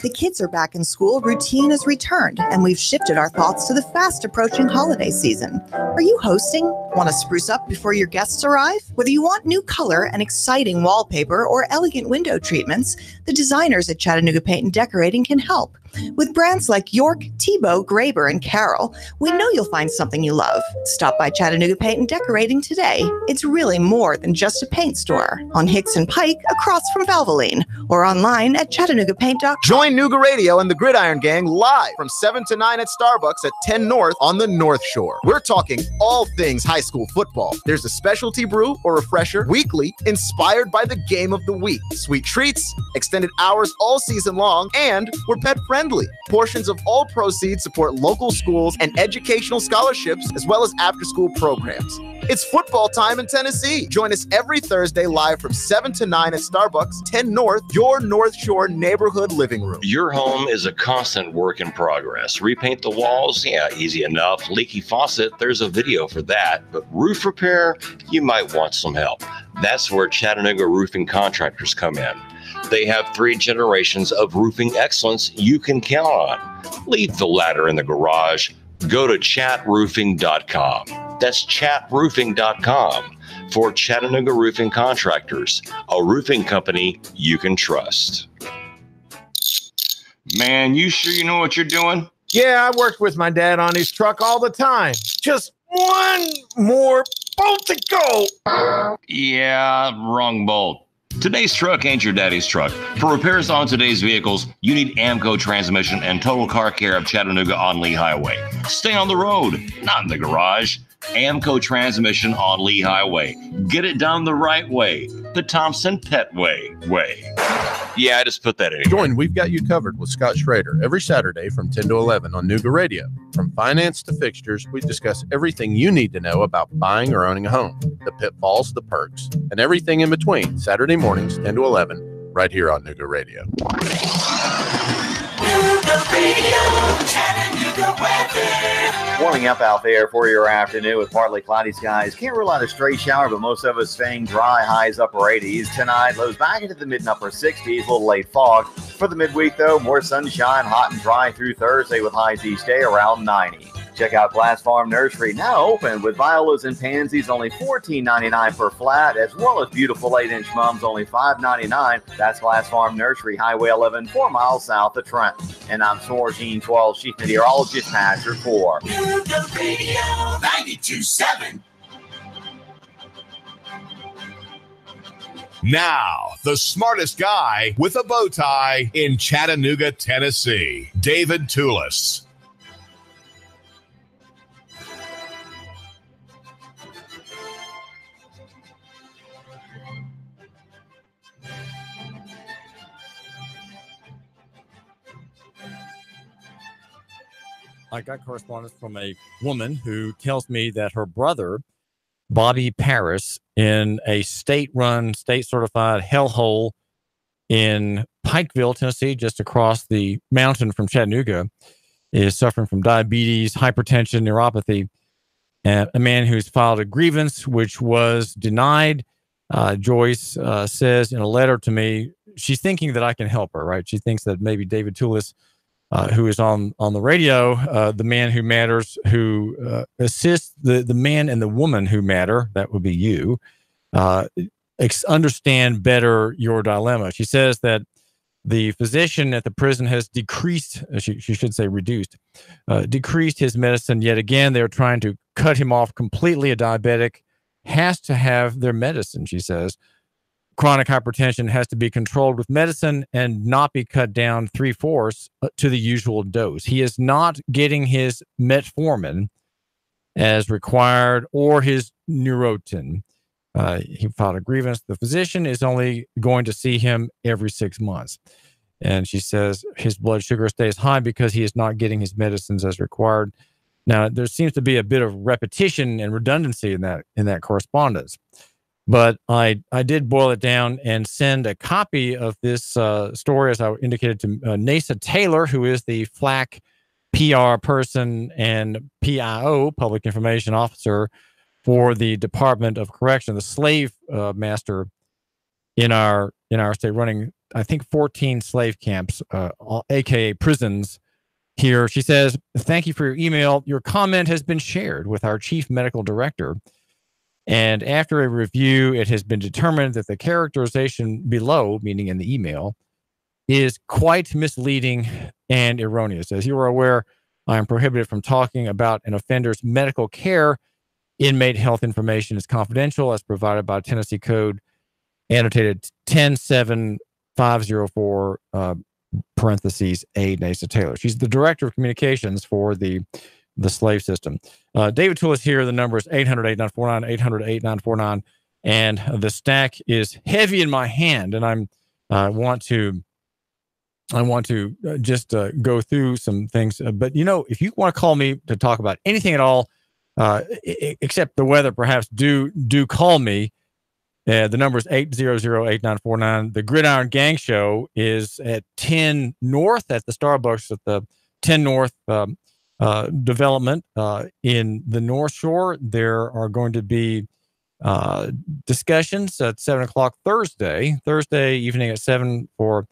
The kids are back in school, routine has returned, and we've shifted our thoughts to the fast approaching holiday season. Are you hosting? Want to spruce up before your guests arrive? Whether you want new color and exciting wallpaper or elegant window treatments, the designers at Chattanooga Paint and Decorating can help. With brands like York, Tebow, Graber, and Carroll, we know you'll find something you love. Stop by Chattanooga Paint and Decorating today. It's really more than just a paint store. On Hicks and Pike, across from Valvoline, or online at ChattanoogaPaint.com. Join Nuga Radio and the Gridiron Gang live from 7 to 9 at Starbucks at 10 North on the North Shore. We're talking all things high school football. There's a specialty brew or refresher weekly inspired by the game of the week. Sweet treats, extended hours all season long, and we're pet friendly. Portions of all proceeds support local schools and educational scholarships, as well as after-school programs. It's football time in Tennessee. Join us every Thursday live from 7 to 9 at Starbucks, 10 North, your North Shore neighborhood living room. Your home is a constant work in progress. Repaint the walls? Yeah, easy enough. Leaky faucet? There's a video for that. But roof repair? You might want some help. That's where Chattanooga Roofing Contractors come in. They have 3 generations of roofing excellence you can count on. Leave the ladder in the garage. Go to chatroofing.com. That's chatroofing.com for Chattanooga Roofing Contractors, a roofing company you can trust. Man, you sure you know what you're doing? Yeah, I worked with my dad on his truck all the time. Just one more bolt to go. Yeah, wrong bolt. Today's truck ain't your daddy's truck. For repairs on today's vehicles, you need Amco Transmission and Total Car Care of Chattanooga on Lee Highway. Stay on the road, not in the garage. Amco Transmission on Lee Highway. Get it done the right way. The Thompson Pet way. Yeah, I just put that in. Join We've Got You Covered with Scott Schrader every Saturday from 10 to 11 on Nuga Radio. From finance to fixtures, we discuss everything you need to know about buying or owning a home, the pitfalls, the perks, and everything in between. Saturday mornings, 10 to 11, right here on Nuga Radio. Nuga Radio, Chattanooga weather. Warming up out there for your afternoon with partly cloudy skies. Can't rule out a stray shower, but most of us staying dry. Highs upper 80s. Tonight, lows back into the mid and upper 60s. A little late fog. For the midweek, though, more sunshine, hot and dry through Thursday with highs each day around 90. Check out Glass Farm Nursery, now open with violas and pansies, only $14.99 per flat, as well as beautiful 8-inch mums, only $5.99. That's Glass Farm Nursery, Highway 11, 4 miles south of Trenton. And I'm Sorgene 12, Chief Meteorologist, has your 4. Nuga Radio 92.7. Now, the smartest guy with a bow tie in Chattanooga, Tennessee, David Tulis. I got correspondence from a woman who tells me that her brother, Bobby Paris, in a state-run, state-certified hellhole in Pikeville, Tennessee, just across the mountain from Chattanooga, is suffering from diabetes, hypertension, neuropathy. A man who's filed a grievance, which was denied. Joyce says in a letter to me, she's thinking that I can help her, right? She thinks that maybe David Tulis, who is on the radio, the man who matters, who assists the man and the woman who matter, that would be you, understand better your dilemma. She says that the physician at the prison has decreased, she should say reduced, decreased his medicine yet again. They're trying to cut him off completely. A diabetic has to have their medicine, she says. Chronic hypertension has to be controlled with medicine and not be cut down 3/4 to the usual dose. He is not getting his metformin as required or his Neurontin. He filed a grievance. The physician is only going to see him every 6 months. And she says his blood sugar stays high because he is not getting his medicines as required. Now, there seems to be a bit of repetition and redundancy in that correspondence. But I did boil it down and send a copy of this story, as I indicated, to Nasa Taylor, who is the FLAC PR person and PIO, Public Information Officer, for the Department of Correction, the slave master in our state, running, I think, 14 slave camps, aka prisons here. She says, "Thank you for your email. Your comment has been shared with our chief medical director. And after a review, it has been determined that the characterization below, meaning in the email, is quite misleading and erroneous. As you are aware, I am prohibited from talking about an offender's medical care. Inmate health information is confidential as provided by Tennessee Code, annotated 107-504, parentheses, A. Nasa Taylor." She's the director of communications for the the slave system. David Tulis here. The number is 800-8949, 800-8949. And the stack is heavy in my hand, and I want to just go through some things. But, if you want to call me to talk about anything at all, except the weather, perhaps, do call me. The number is 800-8949. The Gridiron Gang Show is at 10 North at the Starbucks at the 10 North development in the North Shore. There are going to be discussions at 7 o'clock Thursday evening at 7 for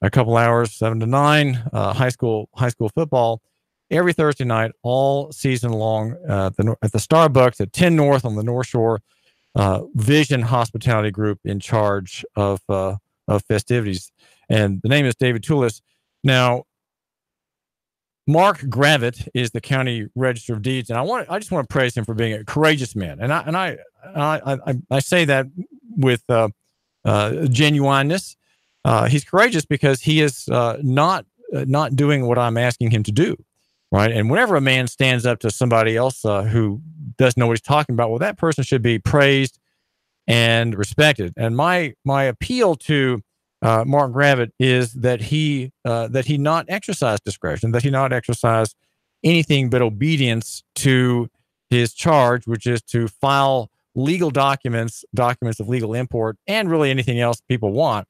a couple hours, 7 to 9, high school football every Thursday night, all season long at the Starbucks at 10 North on the North Shore. Vision Hospitality Group in charge of festivities, and the name is David Tulis. Now, Mark Gravitt is the county register of deeds, and I just want to praise him for being a courageous man, and I say that with genuineness. He's courageous because he is not doing what I'm asking him to do, right? And whenever a man stands up to somebody else who doesn't know what he's talking about, well, that person should be praised and respected. And my appeal to Mark Gravitt is that he not exercise discretion, that he not exercise anything but obedience to his charge, which is to file legal documents of legal import, and really anything else people want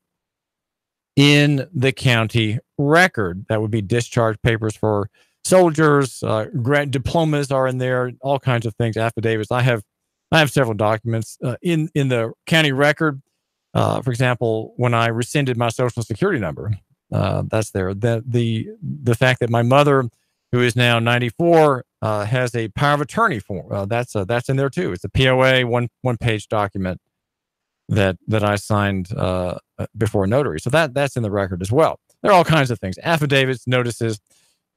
in the county record. That would be discharge papers for soldiers, grant diplomas are in there, all kinds of things, affidavits. I have several documents in the county record. For example, when I rescinded my Social Security number, that's there. The fact that my mother, who is now 94, has a power of attorney form, that's in there too. It's a POA one-page document that I signed before a notary. So that's in the record as well. There are all kinds of things, affidavits, notices.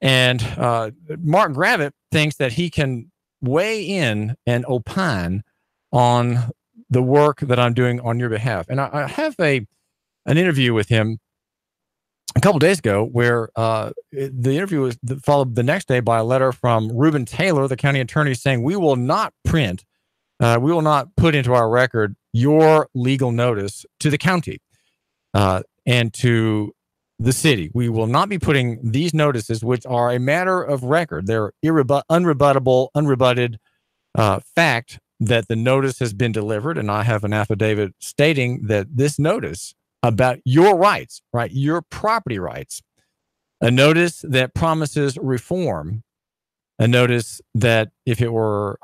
And Mark Gravitt thinks that he can weigh in and opine on the work that I'm doing on your behalf. And I have an interview with him a couple days ago where the interview was followed the next day by a letter from Reuben Taylor, the county attorney, saying we will not put into our record your legal notice to the county and to the city. We will not be putting these notices, which are a matter of record. They're unrebutted fact that the notice has been delivered. And I have an affidavit stating that this notice about your rights, right, your property rights, a notice that promises reform, a notice that if it were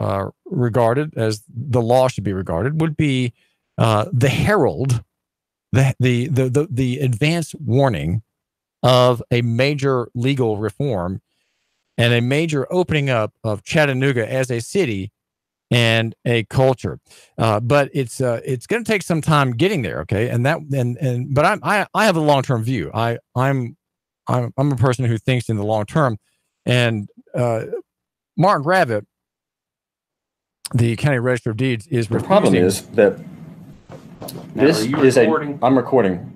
regarded as the law should be regarded, would be the herald, the advance warning of a major legal reform and a major opening up of Chattanooga as a city and a culture. But it's going to take some time getting there. Okay. But I have a long-term view. I'm a person who thinks in the long term, and Mark Gravitt, the county register of deeds, is the problem is that this is I'm recording.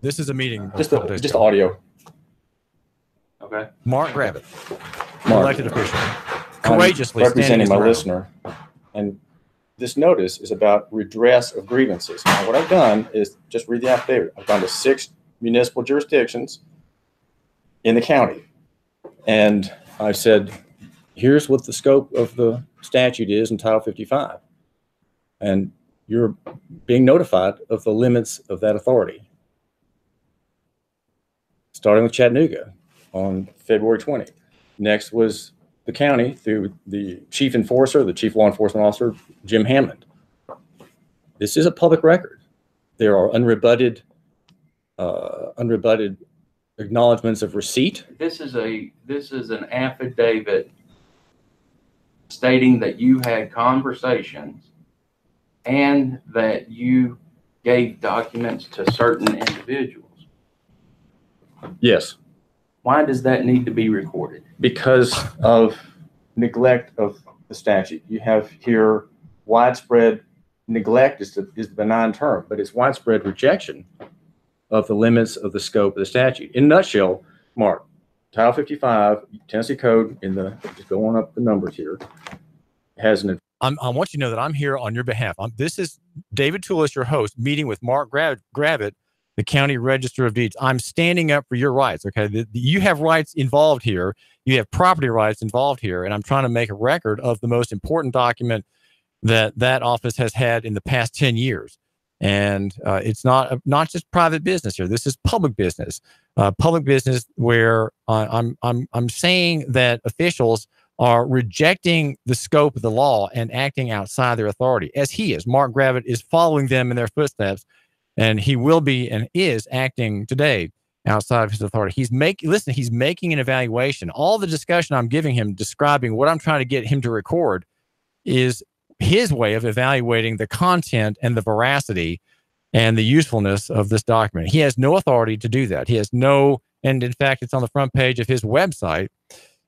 This is a meeting. Just audio. Okay. Mark Gravitt, elected official, courageously representing my listener, and this notice is about redress of grievances. Now, what I've done is just read the affidavit. I've gone to 6 municipal jurisdictions in the county, and I've said, here's what the scope of the statute is in Title 55, and you're being notified of the limits of that authority. Starting with Chattanooga on February 20th. Next was the county through the chief enforcer, the chief law enforcement officer, Jim Hammond. This is a public record. There are unrebutted acknowledgments of receipt. This is an affidavit stating that you had conversations and that you gave documents to certain individuals. Yes. Why does that need to be recorded? Because of neglect of the statute. You have here widespread neglect is the benign term, but it's widespread rejection of the limits of the scope of the statute. In a nutshell, Mark, Title 55, Tennessee Code, just go on up the numbers here, has an. I want you to know that I'm here on your behalf. This is David Tulis, your host, meeting with Mark Gravitt, the County Register of Deeds. I'm standing up for your rights. Okay, you have rights involved here. You have property rights involved here, and I'm trying to make a record of the most important document that office has had in the past 10 years. And it's not just private business here. This is public business. Public business where I'm saying that officials are rejecting the scope of the law and acting outside their authority, as he is. Mark Gravitt is following them in their footsteps, and he will be and is acting today outside of his authority. He's making an evaluation. All the discussion I'm giving him, describing what I'm trying to get him to record, is his way of evaluating the content and the veracity and the usefulness of this document. He has no authority to do that. He has no, and in fact, it's on the front page of his website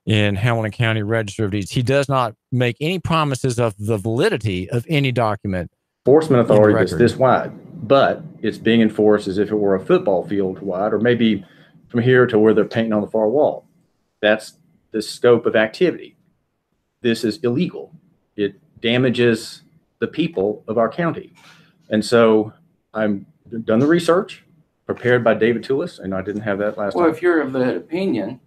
in Hamilton County Register of Deeds. He does not make any promises of the validity of any document. Enforcement authority that's this wide, but it's being enforced as if it were a football field wide, or maybe from here to where they're painting on the far wall. That's the scope of activity. This is illegal. It damages the people of our county. And so I've done the research prepared by David Tulis, and I didn't have that last time. Well, if you're of that opinion,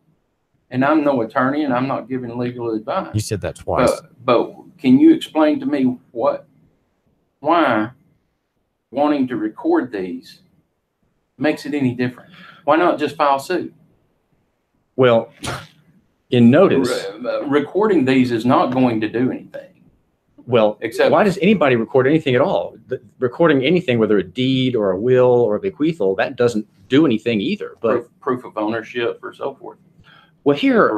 and I'm no attorney and I'm not giving legal advice. You said that twice. But can you explain to me why wanting to record these makes it any different? Why not just file suit? Well, in notice, recording these is not going to do anything. Well, except why does anybody record anything at all? Recording anything, whether a deed or a will or a bequeathal, that doesn't do anything either. But proof of ownership or so forth. Well, here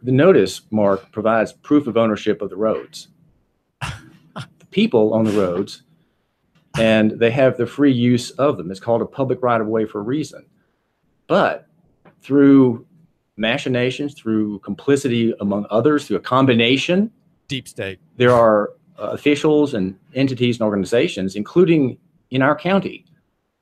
the notice, Mark, provides proof of ownership of the roads. The people own the roads, and they have the free use of them. It's called a public right-of-way for a reason. But through machinations, through complicity among others, through a combination, deep state, there are officials and entities and organizations, including in our county,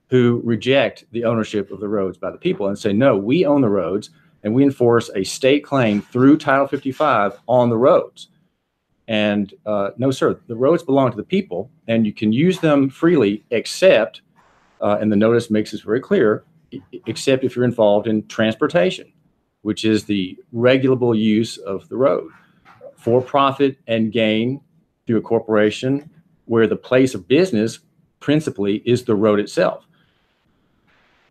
who reject the ownership of the roads by the people and say, no, we own the roads, and we enforce a state claim through Title 55 on the roads. And no, sir, the roads belong to the people, and you can use them freely, except, and the notice makes this very clear, except if you're involved in transportation, which is the regulable use of the road for profit and gain through a corporation where the place of business principally is the road itself.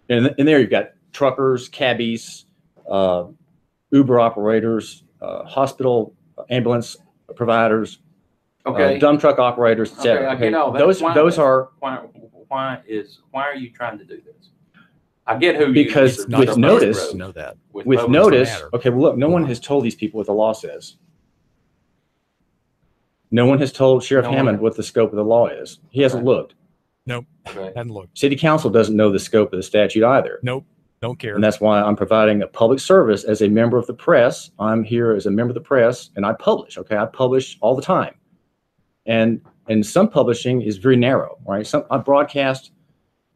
And there you've got truckers, cabbies, Uber operators, hospital ambulance providers, dump truck operators, etc. Okay, I get all that. Those are why are you trying to do this? I get who because you with notice, know that with notice. Okay, well look, no one has told these people what the law says. No one has told Sheriff Hammond what the scope of the law is. He hasn't looked. Nope, hadn't looked. City Council doesn't know the scope of the statute either. Nope, don't care. And that's why I'm providing a public service as a member of the press. I'm here as a member of the press, and I publish. Okay, I publish all the time, and some publishing is very narrow. Right, I broadcast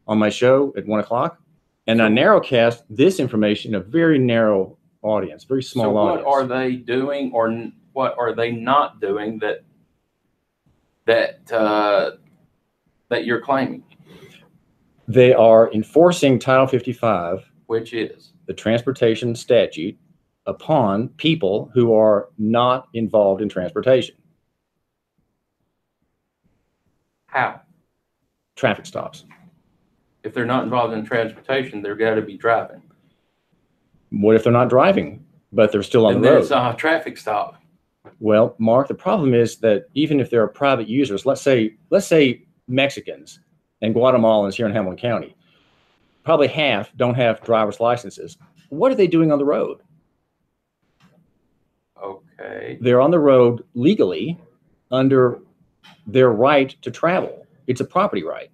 on my show at 1 o'clock, and I narrowcast this information in a very narrow audience, very small audience. So what are they doing, or what are they not doing that you're claiming? They are enforcing Title 55, which is the transportation statute, upon people who are not involved in transportation. How? Traffic stops. If they're not involved in transportation, they're got to be driving. What if they're not driving, but they're still on the road? And it's a traffic stop. Well, Mark, the problem is that even if there are private users, let's say Mexicans and Guatemalans here in Hamilton County, probably half don't have driver's licenses. What are they doing on the road? Okay. They're on the road legally under their right to travel. It's a property right.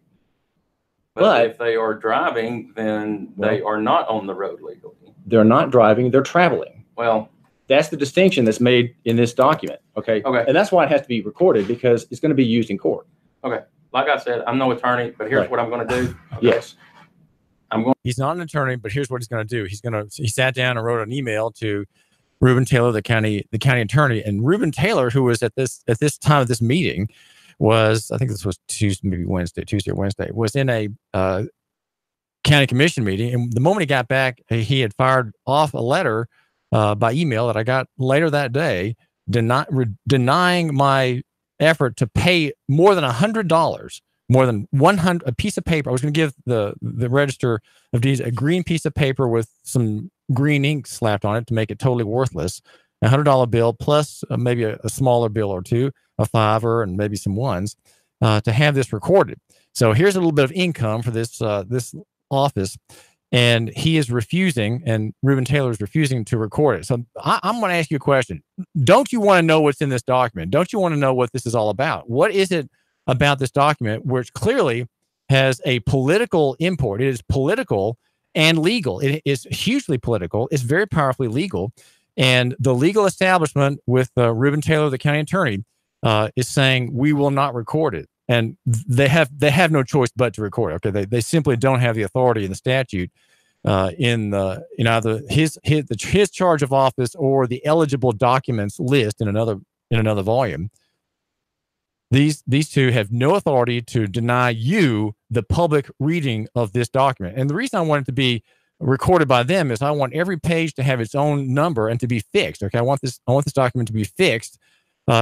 But if they are driving, then they are not on the road legally. They're not driving, they're traveling. Well, that's the distinction that's made in this document. Okay. And that's why it has to be recorded, because it's going to be used in court. Okay. Like I said, I'm no attorney, but here's what I'm going to do. Okay? Yes. He's not an attorney, but here's what he's going to do. He sat down and wrote an email to Reuben Taylor, the county attorney, and Reuben Taylor, who was at this time of this meeting, was, I think this was Tuesday or Wednesday, was in a county commission meeting. And the moment he got back, he had fired off a letter by email that I got later that day, denying my effort to pay more than $100, more than 100, a piece of paper. I was going to give the Register of Deeds a green piece of paper with some green ink slapped on it to make it totally worthless. A $100 bill plus maybe a smaller bill or two, a $5 and maybe some ones, to have this recorded. So here's a little bit of income for this office, and he is refusing, and Reuben Taylor is refusing to record it. So I'm going to ask you a question. Don't you want to know what's in this document? Don't you want to know what this is all about? What is it about this document, which clearly has a political import? It is political and legal. It is hugely political. It's very powerfully legal. And the legal establishment with Reuben Taylor, the county attorney, is saying we will not record it. And they have no choice but to record it. Okay, they simply don't have the authority in the statute in either his charge of office or the eligible documents list in another volume. These two have no authority to deny you the public reading of this document. And the reason I want it to be recorded by them is I want every page to have its own number and to be fixed. Okay, I want this document to be fixed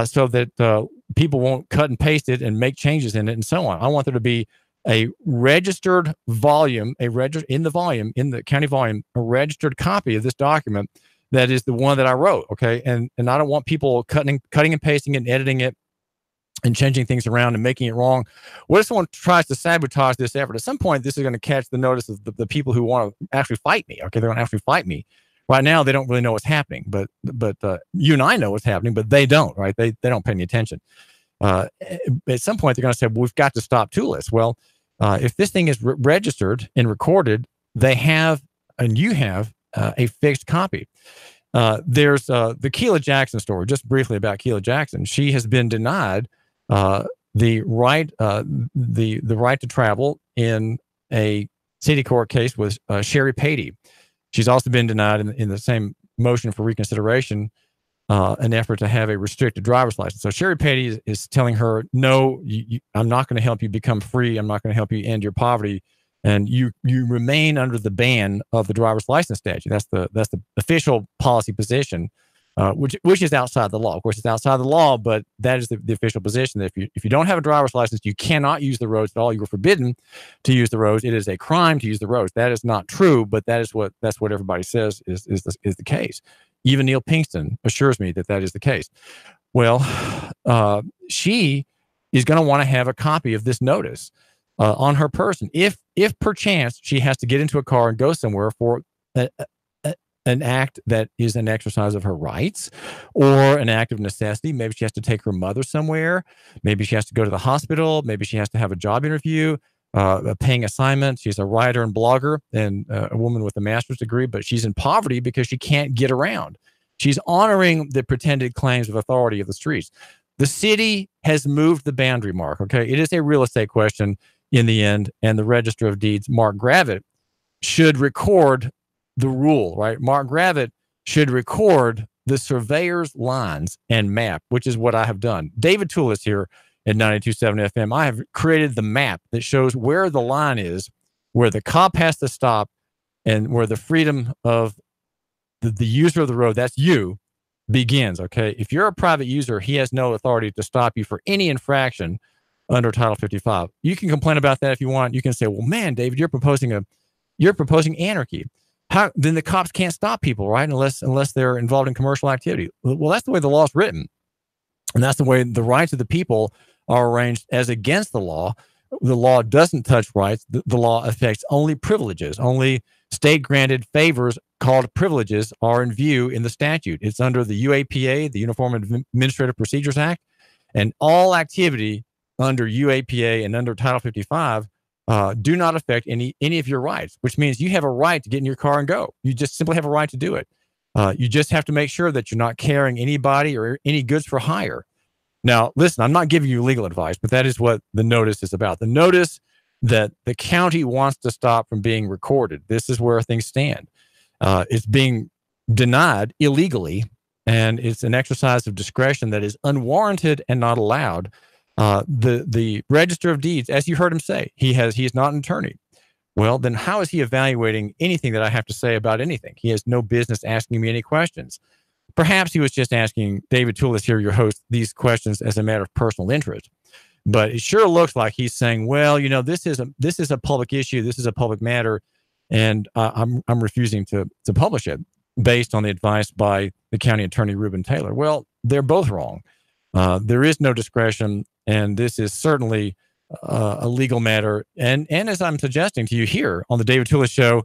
so that people won't cut and paste it and make changes in it and so on. I want there to be a registered volume, in the county volume, a registered copy of this document that is the one that I wrote. Okay, and I don't want people cutting and pasting it and editing it and changing things around and making it wrong. What if someone tries to sabotage this effort? At some point, this is going to catch the notice of the people who want to actually fight me. Okay, they're going to actually fight me. Right now, they don't really know what's happening, but you and I know what's happening, but they don't, right? They don't pay any attention. At some point, they're going to say, well, we've got to stop Tulis. Well, if this thing is registered and recorded, they have, and you have, a fixed copy. There's the Keela Jackson story. Just briefly about Keela Jackson. She has been denied the right to travel in a city court case with Sherry Patey. She's also been denied in the same motion for reconsideration an effort to have a restricted driver's license. So Sherry Patey is telling her, no, I'm not going to help you become free. I'm not going to help you end your poverty. And you remain under the ban of the driver's license statute. That's the official policy position, which is outside the law. Of course, it's outside the law, but that is the official position. That if you don't have a driver's license, you cannot use the roads at all. You are forbidden to use the roads. It is a crime to use the roads. That is not true, but that's what everybody says is the case. Even Neil Pinkston assures me that is the case. Well, she is going to want to have a copy of this notice on her person. If perchance she has to get into a car and go somewhere for an act that is an exercise of her rights or an act of necessity. Maybe she has to take her mother somewhere. Maybe she has to go to the hospital. Maybe she has to have a job interview, a paying assignment. She's a writer and blogger and a woman with a master's degree, but she's in poverty because she can't get around. She's honoring the pretended claims of authority of the streets. The city has moved the boundary mark. Okay. It is a real estate question in the end, and the Register of Deeds, Mark Gravitt, should record the rule, right? Mark Gravitt should record the surveyor's lines and map, which is what I have done. David Tulis here at 92.7 FM. I have created the map that shows where the line is, where the cop has to stop, and where the freedom of the user of the road, that's you, begins, okay? If you're a private user, he has no authority to stop you for any infraction under Title 55. You can complain about that if you want. You can say, well, man, David, you're proposing anarchy. How then the cops can't stop people, right? Unless they're involved in commercial activity. Well, that's the way the law is written. And that's the way the rights of the people are arranged as against the law. The law doesn't touch rights. The law affects only privileges. Only state-granted favors called privileges are in view in the statute. It's under the UAPA, the Uniform Administrative Procedures Act, and all activity under UAPA and under Title 55 do not affect any of your rights, which means you have a right to get in your car and go. You just simply have a right to do it. You just have to make sure that you're not carrying anybody or any goods for hire. Now, listen, I'm not giving you legal advice, but that is what the notice is about. The notice that the county wants to stop from being recorded. This is where things stand. It's being denied illegally, and it's an exercise of discretion that is unwarranted and not allowed. The Register of Deeds, as you heard him say, he is not an attorney. Well, then how is he evaluating anything that I have to say about anything? He has no business asking me any questions. Perhaps he was just asking David Tulis here, your host, these questions as a matter of personal interest. But it sure looks like he's saying, well, this is a public issue. This is a public matter. And I'm refusing to publish it based on the advice by the county attorney, Reuben Taylor. Well, they're both wrong. There is no discretion, and this is certainly a legal matter. And as I'm suggesting to you here on the David Tulis Show,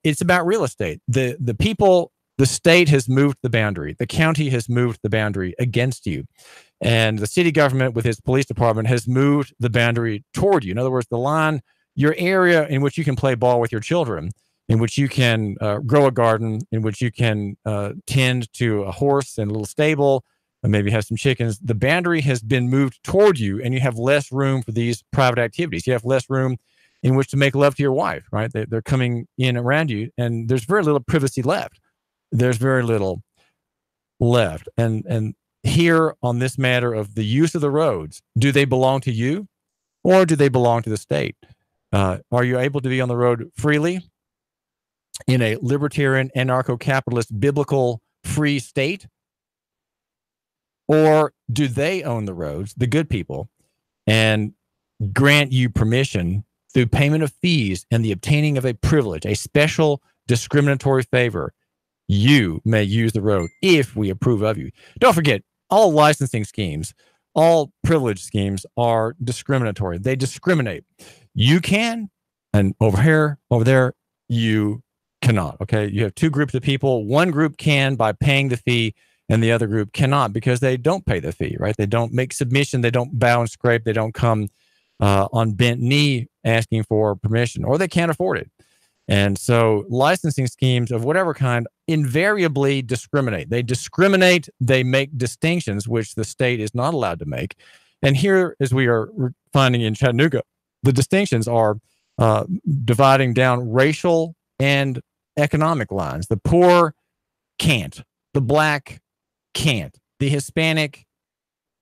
it's about real estate. The people, the state has moved the boundary. The county has moved the boundary against you. And the city government with its police department has moved the boundary toward you. In other words, the line, your area in which you can play ball with your children, in which you can grow a garden, in which you can tend to a horse and a little stable, and maybe have some chickens. The boundary has been moved toward you, and you have less room for these private activities. You have less room in which to make love to your wife, right? They're coming in around you, and there's very little privacy left. There's very little left. And here on this matter of the use of the roads, do they belong to you or do they belong to the state? Are you able to be on the road freely in a libertarian, anarcho-capitalist, biblical, free state? Or do they own the roads, the good people, and grant you permission through payment of fees and the obtaining of a privilege, a special discriminatory favor? You may use the road if we approve of you. Don't forget, all licensing schemes, all privilege schemes are discriminatory. They discriminate. You can, and over here, over there, you cannot. Okay. You have two groups of people. One group can by paying the fee, and the other group cannot because they don't pay the fee, right? They don't make submission. They don't bow and scrape. They don't come on bent knee asking for permission, or they can't afford it. And so licensing schemes of whatever kind invariably discriminate. They discriminate. They make distinctions, which the state is not allowed to make. And here, as we are finding in Chattanooga, the distinctions are dividing down racial and economic lines. The poor can't. The black can't. The Hispanic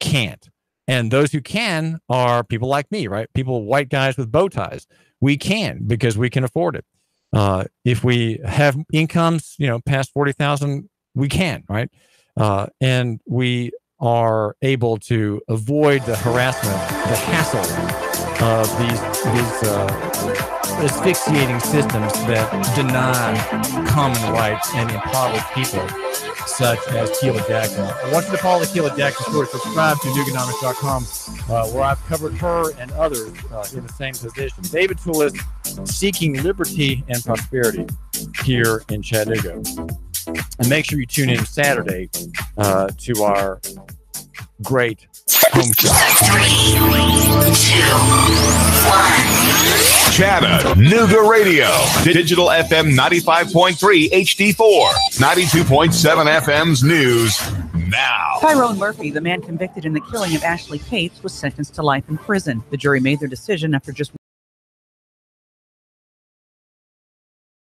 can't. And those who can are people like me, right? People, white guys with bow ties. We can because we can afford it. If we have incomes, past 40,000, we can, right? And we are able to avoid the harassment, the hassle of these asphyxiating systems that deny common rights and impoverish people, such as Keela Jackson. I want you to follow the Keela Jackson story. Subscribe to Nuganomics.com, where I've covered her and others in the same position. David Tulis, seeking liberty and prosperity here in Chattanooga. And make sure you tune in Saturday to our great home show. 3, 2, 1. Chattanooga Radio. Digital FM 95.3 HD4. 92.7 FM's news now. Tyrone Murphy, the man convicted in the killing of Ashley Cates, was sentenced to life in prison. The jury made their decision after just